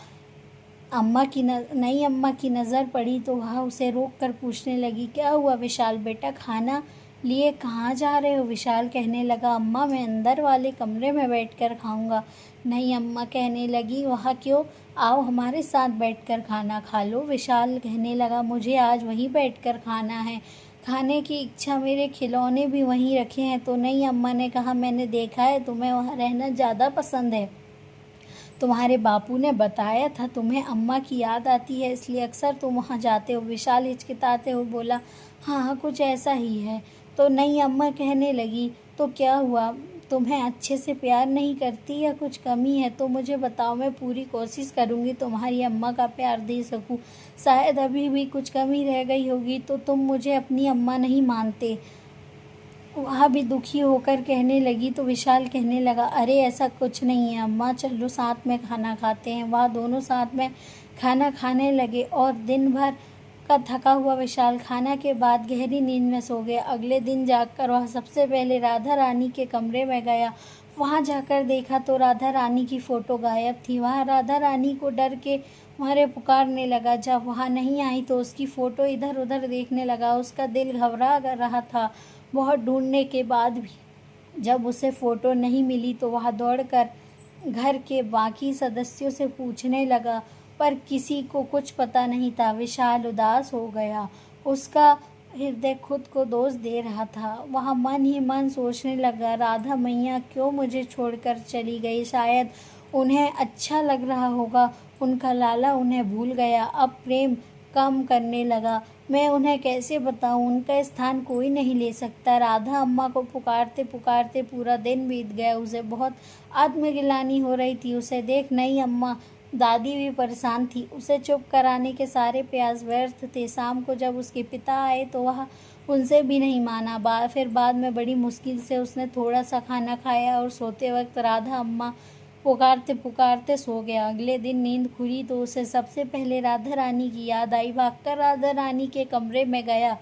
नई अम्मा की नज़र पड़ी तो वह उसे रोक कर पूछने लगी, क्या हुआ विशाल बेटा, खाना लिए कहाँ जा रहे हो? विशाल कहने लगा, अम्मा मैं अंदर वाले कमरे में बैठकर खाऊंगा। नई अम्मा कहने लगी, वहाँ क्यों? आओ हमारे साथ बैठकर खाना खा लो। विशाल कहने लगा, मुझे आज वहीं बैठकर खाना है, खाने की इच्छा, मेरे खिलौने भी वहीं रखे हैं। तो नई अम्मा ने कहा, मैंने देखा है तुम्हें वहाँ रहना ज़्यादा पसंद है, तुम्हारे बापू ने बताया था तुम्हें अम्मा की याद आती है इसलिए अक्सर तुम वहाँ जाते हो। विशाल हिचकिताते हुए बोला, हाँ कुछ ऐसा ही है। तो नई अम्मा कहने लगी, तो क्या हुआ, तुम्हें अच्छे से प्यार नहीं करती या कुछ कमी है तो मुझे बताओ, मैं पूरी कोशिश करूँगी तुम्हारी अम्मा का प्यार दे सकूँ। शायद अभी भी कुछ कमी रह गई होगी तो तुम मुझे अपनी अम्मा नहीं मानते। वह भी दुखी होकर कहने लगी। तो विशाल कहने लगा, अरे ऐसा कुछ नहीं है अम्मा, चलो साथ में खाना खाते हैं। वह दोनों साथ में खाना खाने लगे और दिन भर का थका हुआ विशाल खाना के बाद गहरी नींद में सो गया। अगले दिन जागकर वह सबसे पहले राधा रानी के कमरे में गया। वहाँ जाकर देखा तो राधा रानी की फ़ोटो गायब थी। वह राधा रानी को डर के मारे पुकारने लगा। जब वह नहीं आई तो उसकी फ़ोटो इधर उधर देखने लगा। उसका दिल घबरा रहा था। बहुत ढूंढने के बाद भी जब उसे फ़ोटो नहीं मिली तो वह दौड़कर घर के बाकी सदस्यों से पूछने लगा, पर किसी को कुछ पता नहीं था। विशाल उदास हो गया। उसका हृदय खुद को दोष दे रहा था। वह मन ही मन सोचने लगा, राधा मैया क्यों मुझे छोड़कर चली गई? शायद उन्हें अच्छा लग रहा होगा, उनका लाला उन्हें भूल गया, अब प्रेम कम करने लगा। मैं उन्हें कैसे बताऊं, उनका स्थान कोई नहीं ले सकता। राधा अम्मा को पुकारते पुकारते पूरा दिन बीत गया। उसे बहुत आत्मग्लानि हो रही थी। उसे देख नई अम्मा दादी भी परेशान थी। उसे चुप कराने के सारे प्रयास व्यर्थ थे। शाम को जब उसके पिता आए तो वह उनसे भी नहीं माना। फिर बाद में बड़ी मुश्किल से उसने थोड़ा सा खाना खाया और सोते वक्त राधा अम्मा पुकारते पुकारते सो गया। अगले दिन नींद खुली तो उसे सबसे पहले राधा रानी की याद आई। भागकर राधा रानी के कमरे में गया।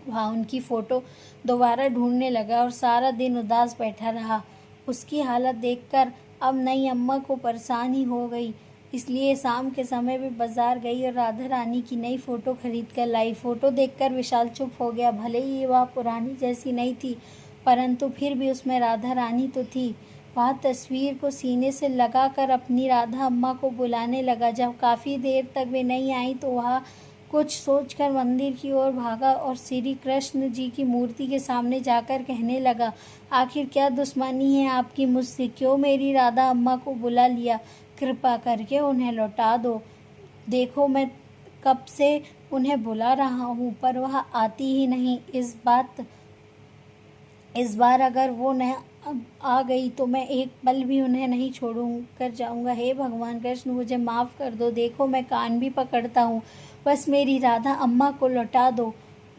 वहाँ उनकी फ़ोटो दोबारा ढूंढने लगा और सारा दिन उदास बैठा रहा। उसकी हालत देखकर अब नई अम्मा को परेशानी हो गई, इसलिए शाम के समय भी बाजार गई और राधा रानी की नई फ़ोटो खरीद कर लाई। फ़ोटो देखकर विशाल चुप हो गया। भले ही वह पुरानी जैसी नहीं थी परंतु फिर भी उसमें राधा रानी तो थी। वह तस्वीर को सीने से लगाकर अपनी राधा अम्मा को बुलाने लगा। जब काफ़ी देर तक वे नहीं आई तो वह कुछ सोचकर मंदिर की ओर भागा और श्री कृष्ण जी की मूर्ति के सामने जाकर कहने लगा, आखिर क्या दुश्मनी है आपकी मुझसे? क्यों मेरी राधा अम्मा को बुला लिया? कृपा करके उन्हें लौटा दो। देखो मैं कब से उन्हें बुला रहा हूँ पर वह आती ही नहीं। इस बार अगर वो न आ गई तो मैं एक पल भी उन्हें नहीं छोड़कर जाऊंगा। हे भगवान कृष्ण, मुझे माफ़ कर दो। देखो मैं कान भी पकड़ता हूँ, बस मेरी राधा अम्मा को लौटा दो।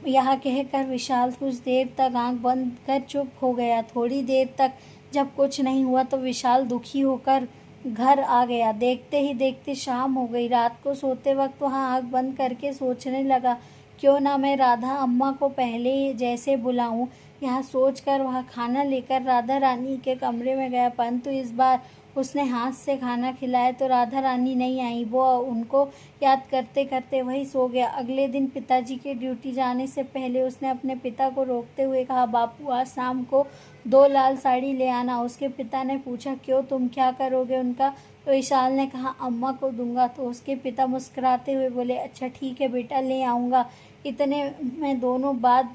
यह कहकर विशाल कुछ देर तक आंख बंद कर चुप हो गया। थोड़ी देर तक जब कुछ नहीं हुआ तो विशाल दुखी होकर घर आ गया। देखते ही देखते शाम हो गई। रात को सोते वक्त वह आंख बंद करके सोचने लगा, क्यों ना मैं राधा अम्मा को पहले जैसे बुलाऊं। यह सोचकर वह खाना लेकर राधा रानी के कमरे में गया, परंतु इस बार उसने हाथ से खाना खिलाया तो राधा रानी नहीं आई। वो उनको याद करते करते वही सो गया। अगले दिन पिताजी के ड्यूटी जाने से पहले उसने अपने पिता को रोकते हुए कहा, बापू आज शाम को 2 लाल साड़ी ले आना। उसके पिता ने पूछा, क्यों, तुम क्या करोगे उनका? तो विशाल ने कहा, अम्मा को दूंगा। तो उसके पिता मुस्कुराते हुए बोले, अच्छा ठीक है बेटा, ले आऊँगा। इतने में दोनों बाद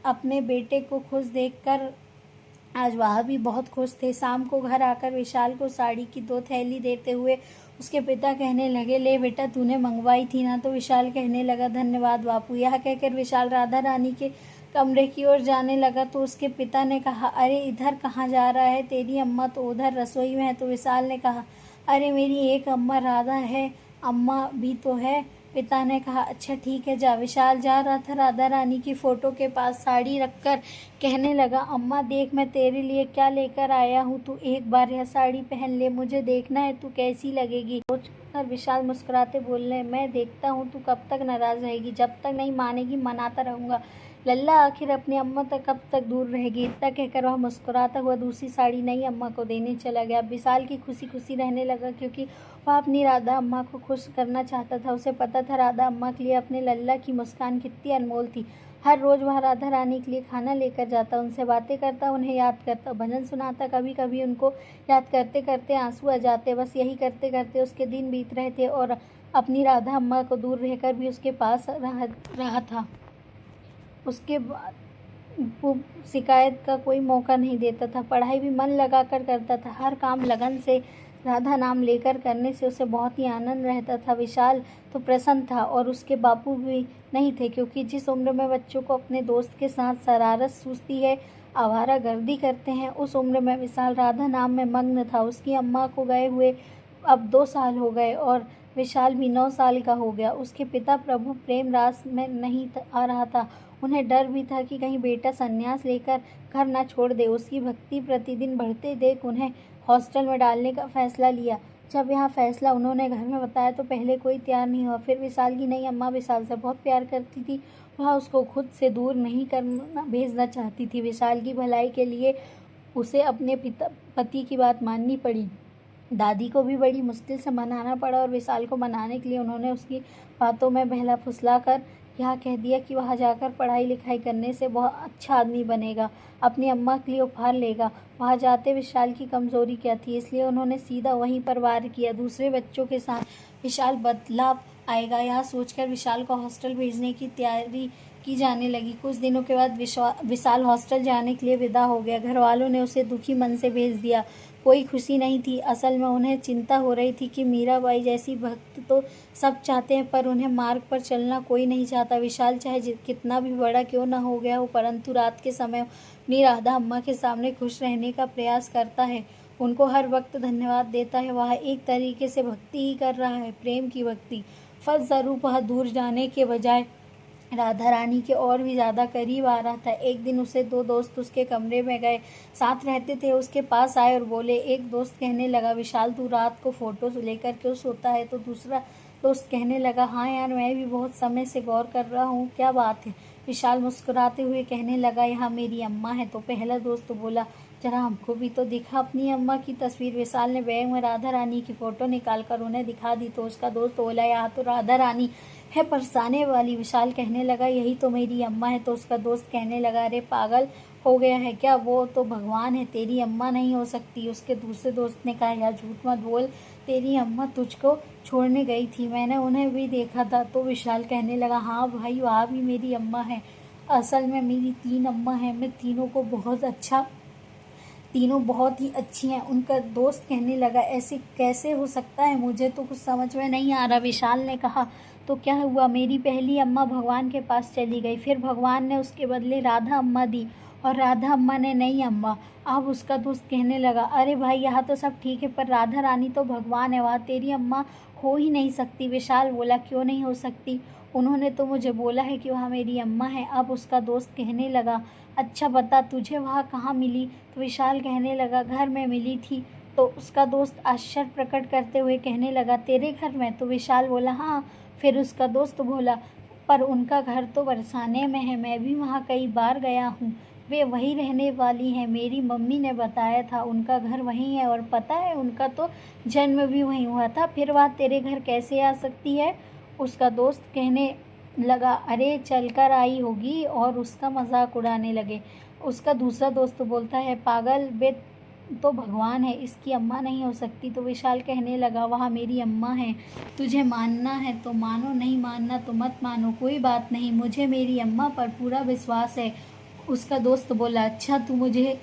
अपने बेटे को खुश देखकर आज वह भी बहुत खुश थे। शाम को घर आकर विशाल को साड़ी की 2 थैली देते हुए उसके पिता कहने लगे, ले बेटा तूने मंगवाई थी ना? तो विशाल कहने लगा, धन्यवाद बापू। यह कहकर विशाल राधा रानी के कमरे की ओर जाने लगा तो उसके पिता ने कहा, अरे इधर कहाँ जा रहा है? तेरी अम्मा तो उधर रसोई में है। तो विशाल ने कहा, अरे मेरी एक अम्मा राधा है, अम्मा भी तो है। पिता ने कहा, अच्छा ठीक है जा। विशाल जा रहा था राधा रानी की फ़ोटो के पास साड़ी रखकर कहने लगा, अम्मा देख मैं तेरे लिए क्या लेकर आया हूँ, तू एक बार यह साड़ी पहन ले, मुझे देखना है तू कैसी लगेगी। सोचकर विशाल मुस्कुराते बोलने, मैं देखता हूँ तू कब तक नाराज़ रहेगी। जब तक नहीं मानेगी मनाता रहूँगा। लल्ला आखिर अपनी अम्मा तक कब तक दूर रहेगी। इतना कहकर वह मुस्कुराता हुआ दूसरी साड़ी नई अम्मा को देने चला गया। विशाल की खुशी खुशी रहने लगा क्योंकि वह अपनी राधा अम्मा को खुश करना चाहता था। उसे पता था राधा अम्मा के लिए अपने लल्ला की मुस्कान कितनी अनमोल थी। हर रोज़ वह राधा रानी के लिए खाना लेकर जाता, उनसे बातें करता, उन्हें याद करता, भजन सुनाता। कभी कभी उनको याद करते करते आंसू आ जाते। बस यही करते करते उसके दिन बीत रहे थे और अपनी राधा अम्मा को दूर रहकर भी उसके पास रहा था। उसके बाद वो शिकायत का कोई मौका नहीं देता था। पढ़ाई भी मन लगाकर करता था। हर काम लगन से राधा नाम लेकर करने से उसे बहुत ही आनंद रहता था। विशाल तो प्रसन्न था और उसके बापू भी नहीं थे, क्योंकि जिस उम्र में बच्चों को अपने दोस्त के साथ शरारत सूझती है, आवारागर्दी करते हैं, उस उम्र में विशाल राधा नाम में मग्न था। उसकी अम्मा को गए हुए अब 2 साल हो गए और विशाल भी 9 साल का हो गया। उसके पिता प्रभु प्रेम रास में नहीं आ रहा था। उन्हें डर भी था कि कहीं बेटा संन्यास लेकर घर न छोड़ दे। उसकी भक्ति प्रतिदिन बढ़ते देख उन्हें हॉस्टल में डालने का फैसला लिया। जब यह फैसला उन्होंने घर में बताया तो पहले कोई तैयार नहीं हुआ। फिर विशाल की नई अम्मा विशाल से बहुत प्यार करती थी। वह उसको खुद से दूर नहीं करना भेजना चाहती थी। विशाल की भलाई के लिए उसे अपने पति की बात माननी पड़ी। दादी को भी बड़ी मुश्किल से मनाना पड़ा और विशाल को मनाने के लिए उन्होंने उसकी बातों में बहला फुसला कर यह कह दिया कि वह जाकर पढ़ाई लिखाई करने से बहुत अच्छा आदमी बनेगा, अपनी अम्मा के लिए उपहार लेगा। वहाँ जाते विशाल की कमज़ोरी क्या थी, इसलिए उन्होंने सीधा वहीं पर वार किया। दूसरे बच्चों के साथ विशाल बदलाव आएगा, यह सोचकर विशाल को हॉस्टल भेजने की तैयारी की जाने लगी। कुछ दिनों के बाद विशाल हॉस्टल जाने के लिए विदा हो गया। घर वालों ने उसे दुखी मन से भेज दिया। कोई खुशी नहीं थी। असल में उन्हें चिंता हो रही थी कि मीराबाई जैसी भक्त तो सब चाहते हैं, पर उन्हें मार्ग पर चलना कोई नहीं चाहता। विशाल चाहे कितना भी बड़ा क्यों न हो गया हो, परंतु रात के समय अपनी राधा अम्मा के सामने खुश रहने का प्रयास करता है, उनको हर वक्त धन्यवाद देता है। वह एक तरीके से भक्ति ही कर रहा है, प्रेम की भक्ति। फलस्वरूप वह दूर जाने के बजाय राधा रानी के और भी ज़्यादा करीब आ रहा था। एक दिन उसे 2 दोस्त उसके कमरे में गए, साथ रहते थे, उसके पास आए और बोले। एक दोस्त कहने लगा, विशाल तू रात को फ़ोटो लेकर क्यों सोता है? तो दूसरा दोस्त कहने लगा, हाँ यार मैं भी बहुत समय से गौर कर रहा हूँ, क्या बात है? विशाल मुस्कुराते हुए कहने लगा, यहाँ मेरी अम्मा है। तो पहला दोस्त बोला, जरा हमको भी तो दिखा अपनी अम्मा की तस्वीर। विशाल ने बैग में राधा रानी की फ़ोटो निकाल कर उन्हें दिखा दी तो उसका दोस्त बोला, यहाँ तो राधा रानी है परसाने वाली। विशाल कहने लगा यही तो मेरी अम्मा है। तो उसका दोस्त कहने लगा अरे पागल हो गया है क्या, वो तो भगवान है, तेरी अम्मा नहीं हो सकती। उसके दूसरे दोस्त ने कहा यार झूठ मत बोल, तेरी अम्मा तुझको छोड़ने गई थी, मैंने उन्हें भी देखा था। तो विशाल कहने लगा हाँ भाई वहाँ भी मेरी अम्मा है, असल में मेरी 3 अम्मा हैं, मैं तीनों को बहुत अच्छा, तीनों बहुत ही अच्छी हैं। उनका दोस्त कहने लगा ऐसे कैसे हो सकता है, मुझे तो कुछ समझ में नहीं आ रहा। विशाल ने कहा तो क्या हुआ, मेरी पहली अम्मा भगवान के पास चली गई, फिर भगवान ने उसके बदले राधा अम्मा दी और राधा अम्मा ने नई अम्मा। अब उसका दोस्त कहने लगा अरे भाई यहाँ तो सब ठीक है, पर राधा रानी तो भगवान है, वहाँ तेरी अम्मा हो ही नहीं सकती। विशाल बोला क्यों नहीं हो सकती, उन्होंने तो मुझे बोला है कि वहाँ मेरी अम्मा है। अब उसका दोस्त कहने लगा अच्छा बता तुझे वहाँ कहाँ मिली। तो विशाल कहने लगा घर में मिली थी। तो उसका दोस्त आश्चर्य प्रकट करते हुए कहने लगा तेरे घर में। तो विशाल बोला हाँ। फिर उसका दोस्त बोला पर उनका घर तो बरसाने में है, मैं भी वहाँ कई बार गया हूँ, वे वहीं रहने वाली हैं, मेरी मम्मी ने बताया था उनका घर वहीं है, और पता है उनका तो जन्म भी वहीं हुआ था, फिर वहाँ तेरे घर कैसे आ सकती है। उसका दोस्त कहने लगा अरे चल कर आई होगी, और उसका मजाक उड़ाने लगे। उसका दूसरा दोस्त बोलता है पागल, वे तो भगवान है, इसकी अम्मा नहीं हो सकती। तो विशाल कहने लगा वहाँ मेरी अम्मा है, तुझे मानना है तो मानो, नहीं मानना तो मत मानो, कोई बात नहीं, मुझे मेरी अम्मा पर पूरा विश्वास है। उसका दोस्त बोला अच्छा तू मुझे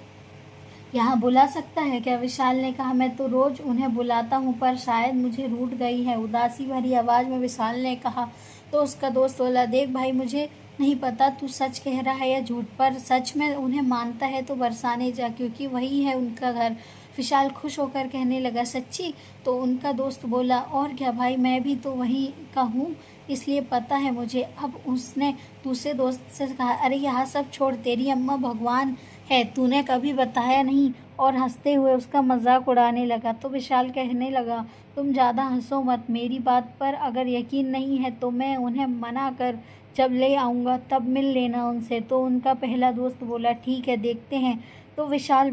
यहाँ बुला सकता है क्या। विशाल ने कहा मैं तो रोज उन्हें बुलाता हूँ, पर शायद मुझे रूठ गई है। उदासी भरी आवाज़ में विशाल ने कहा। तो उसका दोस्त बोला देख भाई मुझे नहीं पता तू सच कह रहा है या झूठ, पर सच में उन्हें मानता है तो बरसाने जा, क्योंकि वही है उनका घर। विशाल खुश होकर कहने लगा सच्ची। तो उनका दोस्त बोला और क्या भाई, मैं भी तो वहीं का हूँ, इसलिए पता है मुझे। अब उसने दूसरे दोस्त से कहा अरे यहाँ सब छोड़, तेरी अम्मा भगवान है, तूने कभी बताया नहीं, और हंसते हुए उसका मजाक उड़ाने लगा। तो विशाल कहने लगा तुम ज़्यादा हंसो मत, मेरी बात पर अगर यकीन नहीं है तो मैं उन्हें मना कर जब ले आऊँगा तब मिल लेना उनसे। तो उनका पहला दोस्त बोला ठीक है देखते हैं। तो विशाल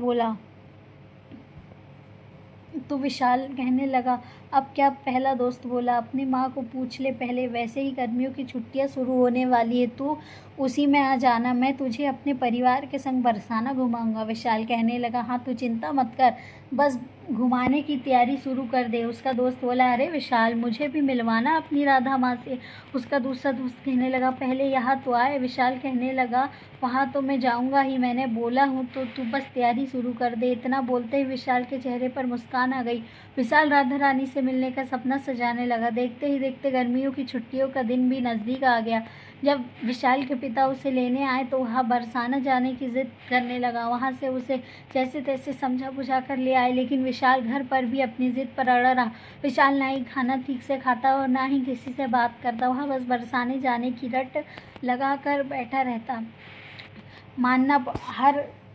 कहने लगा अब क्या। पहला दोस्त बोला अपनी माँ को पूछ ले पहले, वैसे ही गर्मियों की छुट्टियाँ शुरू होने वाली है, तू उसी में आ जाना, मैं तुझे अपने परिवार के संग बरसाना घुमाऊंगा। विशाल कहने लगा हाँ तू चिंता मत कर, बस घुमाने की तैयारी शुरू कर दे। उसका दोस्त बोला अरे विशाल मुझे भी मिलवाना अपनी राधा माँ से। उसका दूसरा दोस्त कहने लगा पहले यहाँ तो आए। विशाल कहने लगा वहाँ तो मैं जाऊँगा ही, मैंने बोला हूँ तो तू बस तैयारी शुरू कर दे। इतना बोलते ही विशाल के चेहरे पर मुस्कान आ गई। विशाल राधा रानी से मिलने का सपना सजाने लगा। देखते ही देखते गर्मियों की छुट्टियों का दिन भी नज़दीक आ गया। जब विशाल के पिता उसे लेने आए तो वहाँ बरसाना जाने की ज़िद करने लगा। वहाँ से उसे जैसे तैसे समझा बुझा कर ले आए, लेकिन विशाल घर पर भी अपनी ज़िद पर अड़ा रहा। विशाल ना ही खाना ठीक से खाता और ना ही किसी से बात करता, वहाँ बस बरसाने जाने की रट लगा कर बैठा रहता।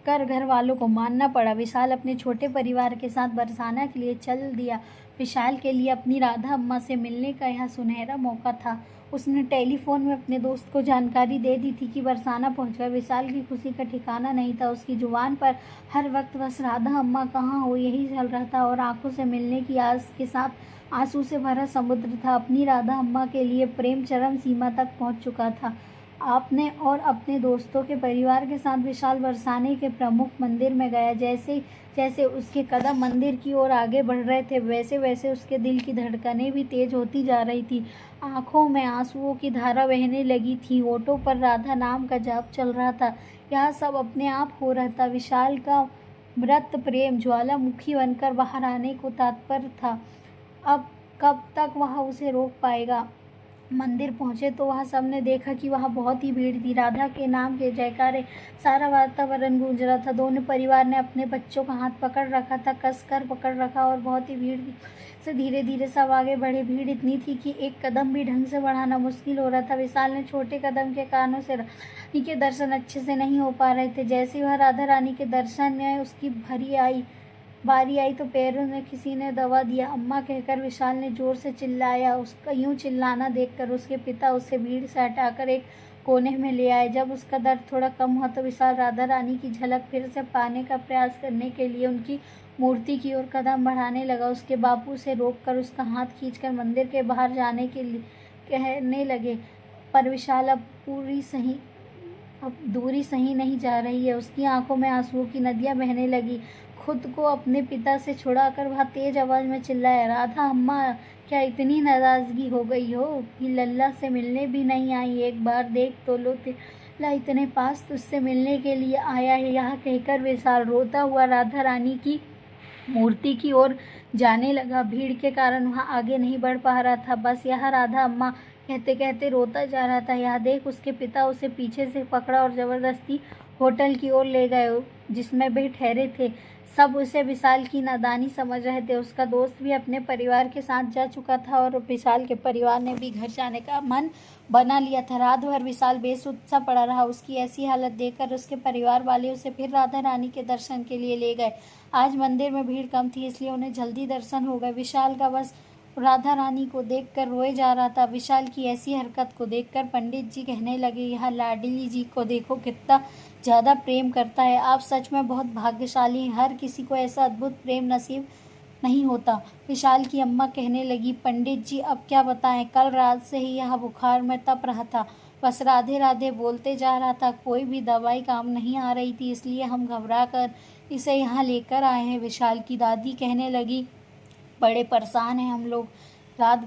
हर घर वालों को मानना पड़ा। विशाल अपने छोटे परिवार के साथ बरसाना के लिए चल दिया। विशाल के लिए अपनी राधा अम्मा से मिलने का यह सुनहरा मौका था। उसने टेलीफोन में अपने दोस्त को जानकारी दे दी थी कि बरसाना पहुंचकर। विशाल की खुशी का ठिकाना नहीं था। उसकी जुबान पर हर वक्त बस राधा अम्मा कहाँ हो यही चल रहा था, और आंखों से मिलने की आस के साथ आंसू से भरा समुद्र था। अपनी राधा अम्मा के लिए प्रेम चरम सीमा तक पहुंच चुका था। आपने और अपने दोस्तों के परिवार के साथ विशाल बरसाने के प्रमुख मंदिर में गया। जैसे जैसे उसके कदम मंदिर की ओर आगे बढ़ रहे थे, वैसे वैसे उसके दिल की धड़कनें भी तेज होती जा रही थी। आंखों में आंसुओं की धारा बहने लगी थी। होठों पर राधा नाम का जाप चल रहा था। यह सब अपने आप हो रहा था। विशाल का व्रत प्रेम ज्वालामुखी बनकर बाहर आने को तत्पर था। अब कब तक वह उसे रोक पाएगा। मंदिर पहुंचे तो वहाँ सबने देखा कि वहाँ बहुत ही भीड़ थी। राधा के नाम के जयकारे, सारा वातावरण गूंज रहा था। दोनों परिवार ने अपने बच्चों का हाथ पकड़ रखा था, कस कर पकड़ रखा, और बहुत ही भीड़ से धीरे धीरे सब आगे बढ़े। भीड़ इतनी थी कि एक कदम भी ढंग से बढ़ाना मुश्किल हो रहा था। विशाल ने छोटे कदम के कारणों से रानी के दर्शन अच्छे से नहीं हो पा रहे थे। जैसे वह राधा रानी के दर्शन में उसकी बारी आई तो पैरों में किसी ने दबा दिया। अम्मा कहकर विशाल ने जोर से चिल्लाया। उसका यूं चिल्लाना देखकर उसके पिता उसे भीड़ से हटाकर एक कोने में ले आए। जब उसका दर्द थोड़ा कम हुआ तो विशाल राधा रानी की झलक फिर से पाने का प्रयास करने के लिए उनकी मूर्ति की ओर कदम बढ़ाने लगा। उसके बापू से रोककर उसका हाथ खींचकर मंदिर के बाहर जाने के लिए कहने लगे, पर विशाल अब दूरी सही नहीं जा रही है। उसकी आंखों में आंसुओं की नदियां बहने लगी। खुद को अपने पिता से छुड़ाकर वह तेज आवाज में चिल्लाया, राधा अम्मा, क्या इतनी नाराजगी हो गई हो कि लल्ला से मिलने भी नहीं आई? एक बार देख तो लो, तेरा इतने पास तुझसे मिलने के लिए आया है। यह कहकर विशाल रोता हुआ राधा रानी की मूर्ति की ओर जाने लगा। भीड़ के कारण वहां आगे नहीं बढ़ पा रहा था। बस यह राधा अम्मा कहते कहते रोता जा रहा था। यह देख उसके पिता उसे पीछे से पकड़ा और जबरदस्ती होटल की ओर ले गए जिसमें वे ठहरे थे। सब उसे विशाल की नादानी समझ रहे थे। उसका दोस्त भी अपने परिवार के साथ जा चुका था और विशाल के परिवार ने भी घर जाने का मन बना लिया था। रात भर विशाल बेसुध सा पड़ा रहा। उसकी ऐसी हालत देखकर उसके परिवार वाले उसे फिर राधा रानी के दर्शन के लिए ले गए। आज मंदिर में भीड़ कम थी, इसलिए उन्हें जल्दी दर्शन हो गए। विशाल का बस राधा रानी को देखकर रोए जा रहा था। विशाल की ऐसी हरकत को देखकर पंडित जी कहने लगे, यह लाडली जी को देखो, कितना ज़्यादा प्रेम करता है। आप सच में बहुत भाग्यशाली हैं। हर किसी को ऐसा अद्भुत प्रेम नसीब नहीं होता। विशाल की अम्मा कहने लगी, पंडित जी अब क्या बताएं, कल रात से ही यह बुखार में तप रहा था। बस राधे राधे बोलते जा रहा था। कोई भी दवाई काम नहीं आ रही थी, इसलिए हम घबरा कर इसे यहाँ लेकर आए हैं। विशाल की दादी कहने लगी, बड़े परेशान हैं हम लोग। रात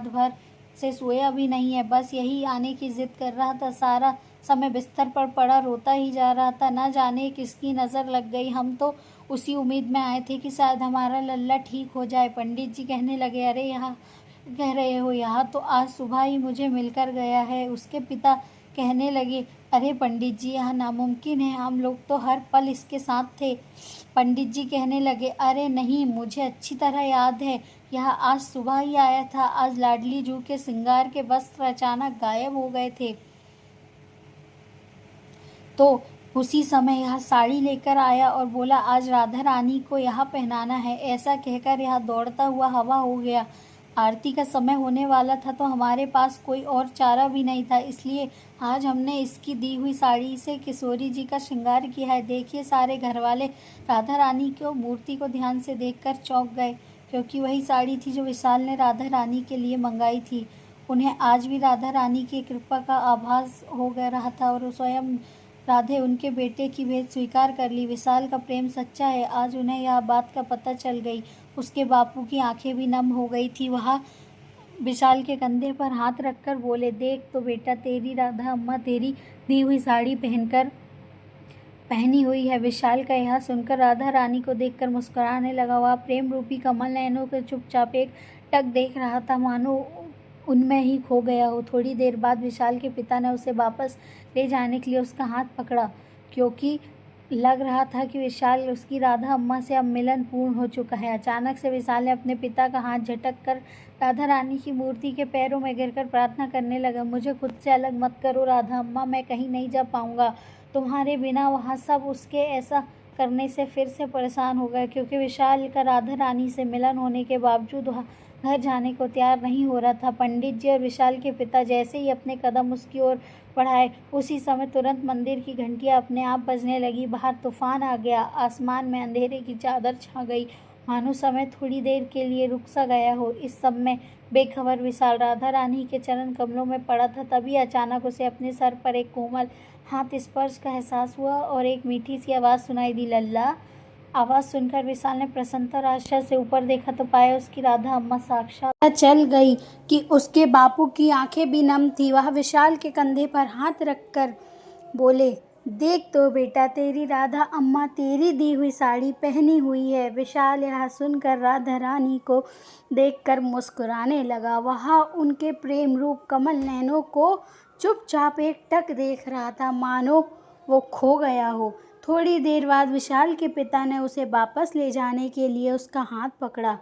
भर से सोया भी नहीं है। बस यही आने की जिद कर रहा था। सारा समय बिस्तर पर पड़ा रोता ही जा रहा था। न जाने किसकी नज़र लग गई। हम तो उसी उम्मीद में आए थे कि शायद हमारा लल्ला ठीक हो जाए। पंडित जी कहने लगे, अरे यहाँ कह रहे हो, यहाँ तो आज सुबह ही मुझे मिलकर गया है। उसके पिता कहने लगे, अरे पंडित जी, यह नामुमकिन है, हम लोग तो हर पल इसके साथ थे। पंडित जी कहने लगे, अरे नहीं, मुझे अच्छी तरह याद है, यह आज सुबह ही आया था। आज लाडली जू के श्रृंगार के वस्त्र अचानक गायब हो गए थे, तो उसी समय यह साड़ी लेकर आया और बोला, आज राधा रानी को यह पहनाना है। ऐसा कहकर यह दौड़ता हुआ हवा हो गया। आरती का समय होने वाला था, तो हमारे पास कोई और चारा भी नहीं था, इसलिए आज हमने इसकी दी हुई साड़ी से किशोरी जी का श्रृंगार किया है। देखिए, सारे घरवाले राधा रानी को मूर्ति को ध्यान से देखकर चौंक गए, क्योंकि वही साड़ी थी जो विशाल ने राधा रानी के लिए मंगाई थी। उन्हें आज भी राधा रानी की कृपा का आभास हो गया रहा था और स्वयं राधे उनके बेटे की भेंट स्वीकार कर ली। विशाल का प्रेम सच्चा है। आज उन्हें यह बात का पता चल गई। उसके बापू की आंखें भी नम हो गई थी। वह विशाल के कंधे पर हाथ रखकर बोले, देख तो बेटा, तेरी राधा अम्मा तेरी दी हुई साड़ी पहनी हुई है। विशाल का यह सुनकर राधा रानी को देखकर मुस्कुराने लगा। वह प्रेम रूपी कमल नयनों को चुपचाप एक टक देख रहा था, मानो उनमें ही खो गया हो। थोड़ी देर बाद विशाल के पिता ने उसे वापस ले जाने के लिए उसका हाथ पकड़ा, क्योंकि लग रहा था कि विशाल उसकी राधा अम्मा से अब मिलन पूर्ण हो चुका है। अचानक से विशाल ने अपने पिता का हाथ झटक कर राधा रानी की मूर्ति के पैरों में गिरकर प्रार्थना करने लगा, मुझे खुद से अलग मत करो राधा अम्मा, मैं कहीं नहीं जा पाऊंगा तुम्हारे बिना। वहाँ सब उसके ऐसा करने से फिर से परेशान हो गए, क्योंकि विशाल का राधा रानी से मिलन होने के बावजूद वह घर जाने को तैयार नहीं हो रहा था। पंडित जी और विशाल के पिता जैसे ही अपने कदम उसकी ओर बढ़ाए, उसी समय तुरंत मंदिर की घंटियां अपने आप बजने लगी। बाहर तूफान आ गया। आसमान में अंधेरे की चादर छा गई, मानो समय थोड़ी देर के लिए रुक सा गया हो। इस सब में बेखबर विशाल राधा रानी के चरण कमलों में पड़ा था। तभी अचानक उसे अपने सर पर एक कोमल हाथ स्पर्श का एहसास हुआ और एक मीठी सी आवाज़ सुनाई दी, लल्ला। आवाज़ सुनकर विशाल ने प्रसन्नता और आश्चर्य से ऊपर देखा तो पाया उसकी राधा अम्मा साक्षात। पता चल गई कि उसके बापू की आंखें भी नम थी। वह विशाल के कंधे पर हाथ रखकर बोले, देख तो बेटा, तेरी राधा अम्मा तेरी दी हुई साड़ी पहनी हुई है। विशाल यह सुनकर राधा रानी को देखकर मुस्कुराने लगा। वह उनके प्रेम रूप कमल नयनों को चुपचाप एक टक देख रहा था, मानो वो खो गया हो। थोड़ी देर बाद विशाल के पिता ने उसे वापस ले जाने के लिए उसका हाथ पकड़ा,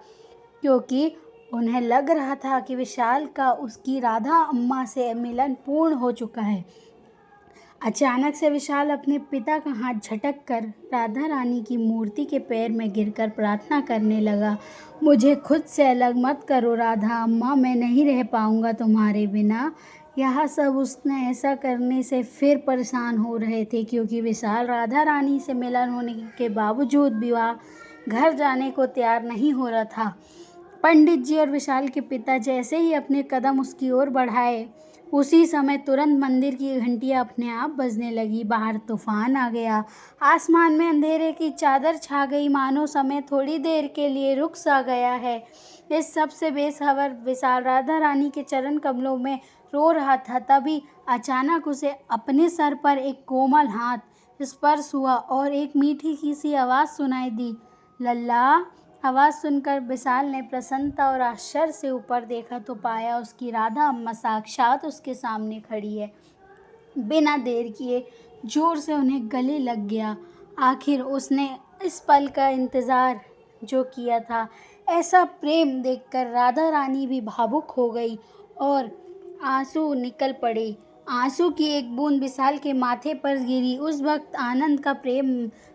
क्योंकि उन्हें लग रहा था कि विशाल का उसकी राधा अम्मा से मिलन पूर्ण हो चुका है। अचानक से विशाल अपने पिता का हाथ झटक कर राधा रानी की मूर्ति के पैर में गिरकर प्रार्थना करने लगा, मुझे खुद से अलग मत करो राधा अम्मा, मैं नहीं रह पाऊंगा तुम्हारे बिना। यह सब उसने ऐसा करने से फिर परेशान हो रहे थे, क्योंकि विशाल राधा रानी से मिलन होने के बावजूद भी वह घर जाने को तैयार नहीं हो रहा था। पंडित जी और विशाल के पिता जैसे ही अपने कदम उसकी ओर बढ़ाए, उसी समय तुरंत मंदिर की घंटियां अपने आप बजने लगी। बाहर तूफान आ गया, आसमान में अंधेरे की चादर छा गई, मानो समय थोड़ी देर के लिए रुक सा गया है। इस सब से बेखबर विशाल राधा रानी के चरण कमलों में रो रहा था। तभी अचानक उसे अपने सर पर एक कोमल हाथ स्पर्श हुआ और एक मीठी सी आवाज़ सुनाई दी, लल्ला। आवाज़ सुनकर विशाल ने प्रसन्नता और आश्चर्य से ऊपर देखा तो पाया उसकी राधा अम्मा साक्षात उसके सामने खड़ी है। बिना देर किए जोर से उन्हें गले लग गया। आखिर उसने इस पल का इंतज़ार जो किया था। ऐसा प्रेम देखकर राधा रानी भी भावुक हो गई और आंसू निकल पड़े। आंसू की एक बूंद विशाल के माथे पर गिरी। उस वक्त आनंद का प्रेम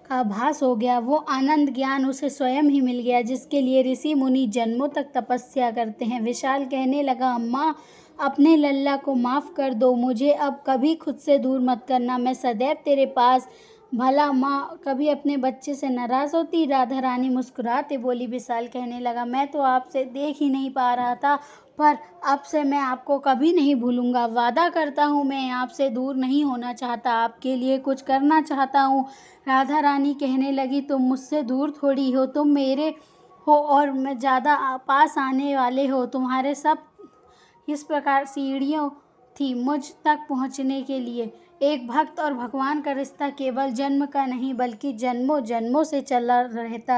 का आभास हो गया। वो आनंद ज्ञान उसे स्वयं ही मिल गया जिसके लिए ऋषि मुनि जन्मों तक तपस्या करते हैं। विशाल कहने लगा, अम्मा, अपने लल्ला को माफ़ कर दो, मुझे अब कभी खुद से दूर मत करना, मैं सदैव तेरे पास। भला माँ कभी अपने बच्चे से नाराज़ होती? राधा रानी मुस्कुराते बोली। विशाल कहने लगा, मैं तो आपसे देख ही नहीं पा रहा था, पर अब से मैं आपको कभी नहीं भूलूंगा। वादा करता हूँ, मैं आपसे दूर नहीं होना चाहता, आपके लिए कुछ करना चाहता हूँ। राधा रानी कहने लगी, तुम मुझसे दूर थोड़ी हो, तुम मेरे हो और मैं ज़्यादा पास आने वाले हो। तुम्हारे सब इस प्रकार सीढ़ियों थी मुझ तक पहुँचने के लिए। एक भक्त और भगवान का रिश्ता केवल जन्म का नहीं बल्कि जन्मों जन्मों से चला रहता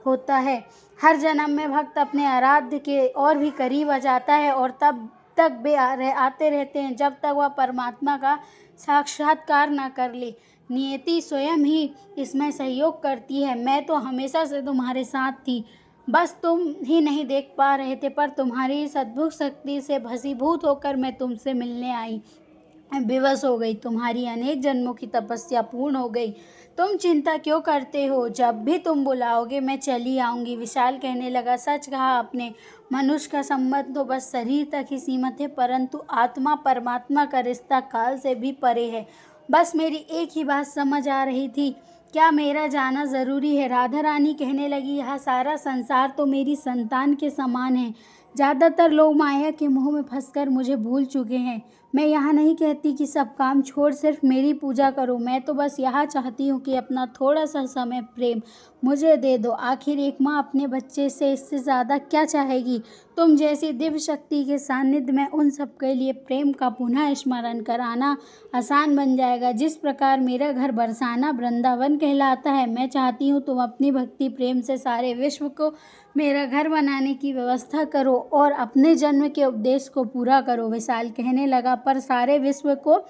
होता है। हर जन्म में भक्त अपने आराध्य के और भी करीब आ जाता है और तब तक वे आते रहते हैं जब तक वह परमात्मा का साक्षात्कार न कर ले। नियति स्वयं ही इसमें सहयोग करती है। मैं तो हमेशा से तुम्हारे साथ थी, बस तुम ही नहीं देख पा रहे थे, पर तुम्हारी इस अद्भुत शक्ति से भसीभूत होकर मैं तुमसे मिलने आई। मैं बेबस हो गई, तुम्हारी अनेक जन्मों की तपस्या पूर्ण हो गई। तुम चिंता क्यों करते हो? जब भी तुम बुलाओगे मैं चली आऊँगी। विशाल कहने लगा, सच कहा आपने, मनुष्य का संबंध तो बस शरीर तक ही सीमित है, परंतु आत्मा परमात्मा का रिश्ता काल से भी परे है। बस मेरी एक ही बात समझ आ रही थी, क्या मेरा जाना ज़रूरी है? राधा रानी कहने लगी, यह सारा संसार तो मेरी संतान के समान है। ज़्यादातर लोग माया के मोह में फंसकर मुझे भूल चुके हैं। मैं यहाँ नहीं कहती कि सब काम छोड़ सिर्फ मेरी पूजा करो, मैं तो बस यहाँ चाहती हूँ कि अपना थोड़ा सा समय प्रेम मुझे दे दो। आखिर एक माँ अपने बच्चे से इससे ज़्यादा क्या चाहेगी? तुम जैसी दिव्य शक्ति के सानिध्य में उन सब के लिए प्रेम का पुनः स्मरण कराना आसान बन जाएगा। जिस प्रकार मेरा घर बरसाना वृंदावन कहलाता है, मैं चाहती हूँ तुम अपनी भक्ति प्रेम से सारे विश्व को मेरा घर बनाने की व्यवस्था करो और अपने जन्म के उपदेश को पूरा करो। विशाल कहने लगा, पर सारे विश्व को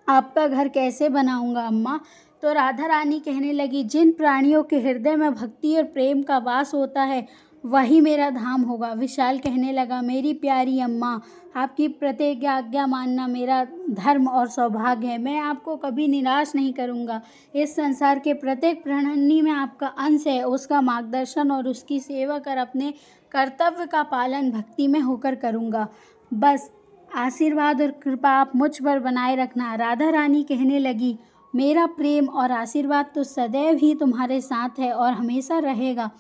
आपका घर कैसे बनाऊंगा अम्मा? तो राधा रानी कहने लगी, जिन प्राणियों के हृदय में भक्ति और प्रेम का वास होता है वही मेरा धाम होगा। विशाल कहने लगा, मेरी प्यारी अम्मा, आपकी प्रत्येक आज्ञा मानना मेरा धर्म और सौभाग्य है। मैं आपको कभी निराश नहीं करूंगा। इस संसार के प्रत्येक प्राणी में आपका अंश है। उसका मार्गदर्शन और उसकी सेवा कर अपने कर्तव्य का पालन भक्ति में होकर करूंगा। बस आशीर्वाद और कृपा आप मुझ पर बनाए रखना। राधा रानी कहने लगी, मेरा प्रेम और आशीर्वाद तो सदैव ही तुम्हारे साथ है और हमेशा रहेगा।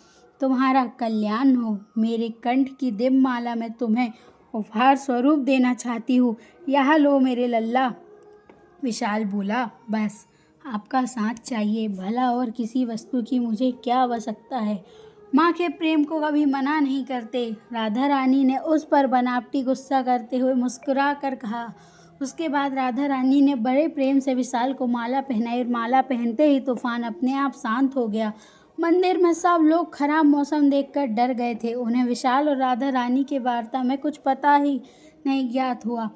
तुम्हारा कल्याण हो। मेरे कंठ की दिव्य माला मैं तुम्हें उपहार स्वरूप देना चाहती हूँ। यह लो मेरे लल्ला। विशाल बोला, बस आपका साथ चाहिए, भला और किसी वस्तु की मुझे क्या आवश्यकता है। माँ के प्रेम को कभी मना नहीं करते। राधा रानी ने उस पर बनावटी गुस्सा करते हुए मुस्कुरा कर कहा। उसके बाद राधा रानी ने बड़े प्रेम से विशाल को माला पहनाई और माला पहनते ही तूफान अपने आप शांत हो गया। मंदिर में सब लोग खराब मौसम देखकर डर गए थे। उन्हें विशाल और राधा रानी के वार्ता में कुछ पता ही नहीं ज्ञात हुआ।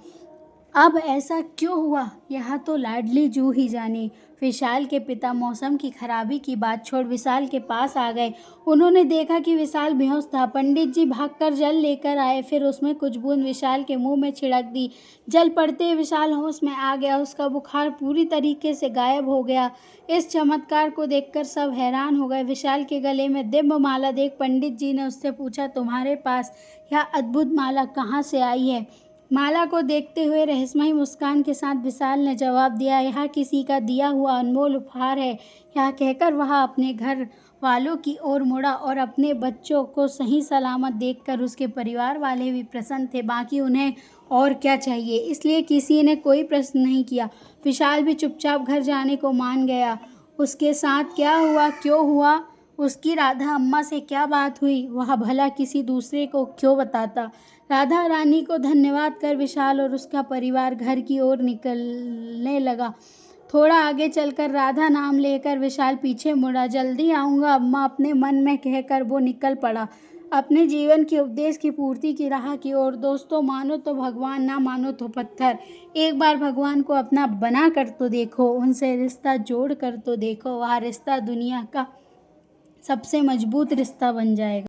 अब ऐसा क्यों हुआ, यह तो लाडली जू ही जाने। विशाल के पिता मौसम की खराबी की बात छोड़ विशाल के पास आ गए। उन्होंने देखा कि विशाल बेहोश था। पंडित जी भागकर जल लेकर आए, फिर उसमें कुछ बूंद विशाल के मुंह में छिड़क दी। जल पड़ते ही विशाल होश में आ गया। उसका बुखार पूरी तरीके से गायब हो गया। इस चमत्कार को देखकर सब हैरान हो गए। विशाल के गले में दिव्य माला देख पंडित जी ने उससे पूछा, तुम्हारे पास यह अद्भुत माला कहाँ से आई है? माला को देखते हुए रहस्यमयी मुस्कान के साथ विशाल ने जवाब दिया, यह किसी का दिया हुआ अनमोल उपहार है। यह कहकर वह अपने घर वालों की ओर मुड़ा और अपने बच्चों को सही सलामत देखकर उसके परिवार वाले भी प्रसन्न थे। बाकी उन्हें और क्या चाहिए, इसलिए किसी ने कोई प्रश्न नहीं किया। विशाल भी चुपचाप घर जाने को मान गया। उसके साथ क्या हुआ, क्यों हुआ, उसकी राधा अम्मा से क्या बात हुई, वह भला किसी दूसरे को क्यों बताता। राधा रानी को धन्यवाद कर विशाल और उसका परिवार घर की ओर निकलने लगा। थोड़ा आगे चलकर राधा नाम लेकर विशाल पीछे मुड़ा। जल्दी आऊँगा अम्मा, अपने मन में कहकर वो निकल पड़ा अपने जीवन के उपदेश की पूर्ति की राह की ओर। दोस्तों, मानो तो भगवान, ना मानो तो पत्थर। एक बार भगवान को अपना बना कर तो देखो, उनसे रिश्ता जोड़ कर तो देखो। वह रिश्ता दुनिया का सबसे मजबूत रिश्ता बन जाएगा।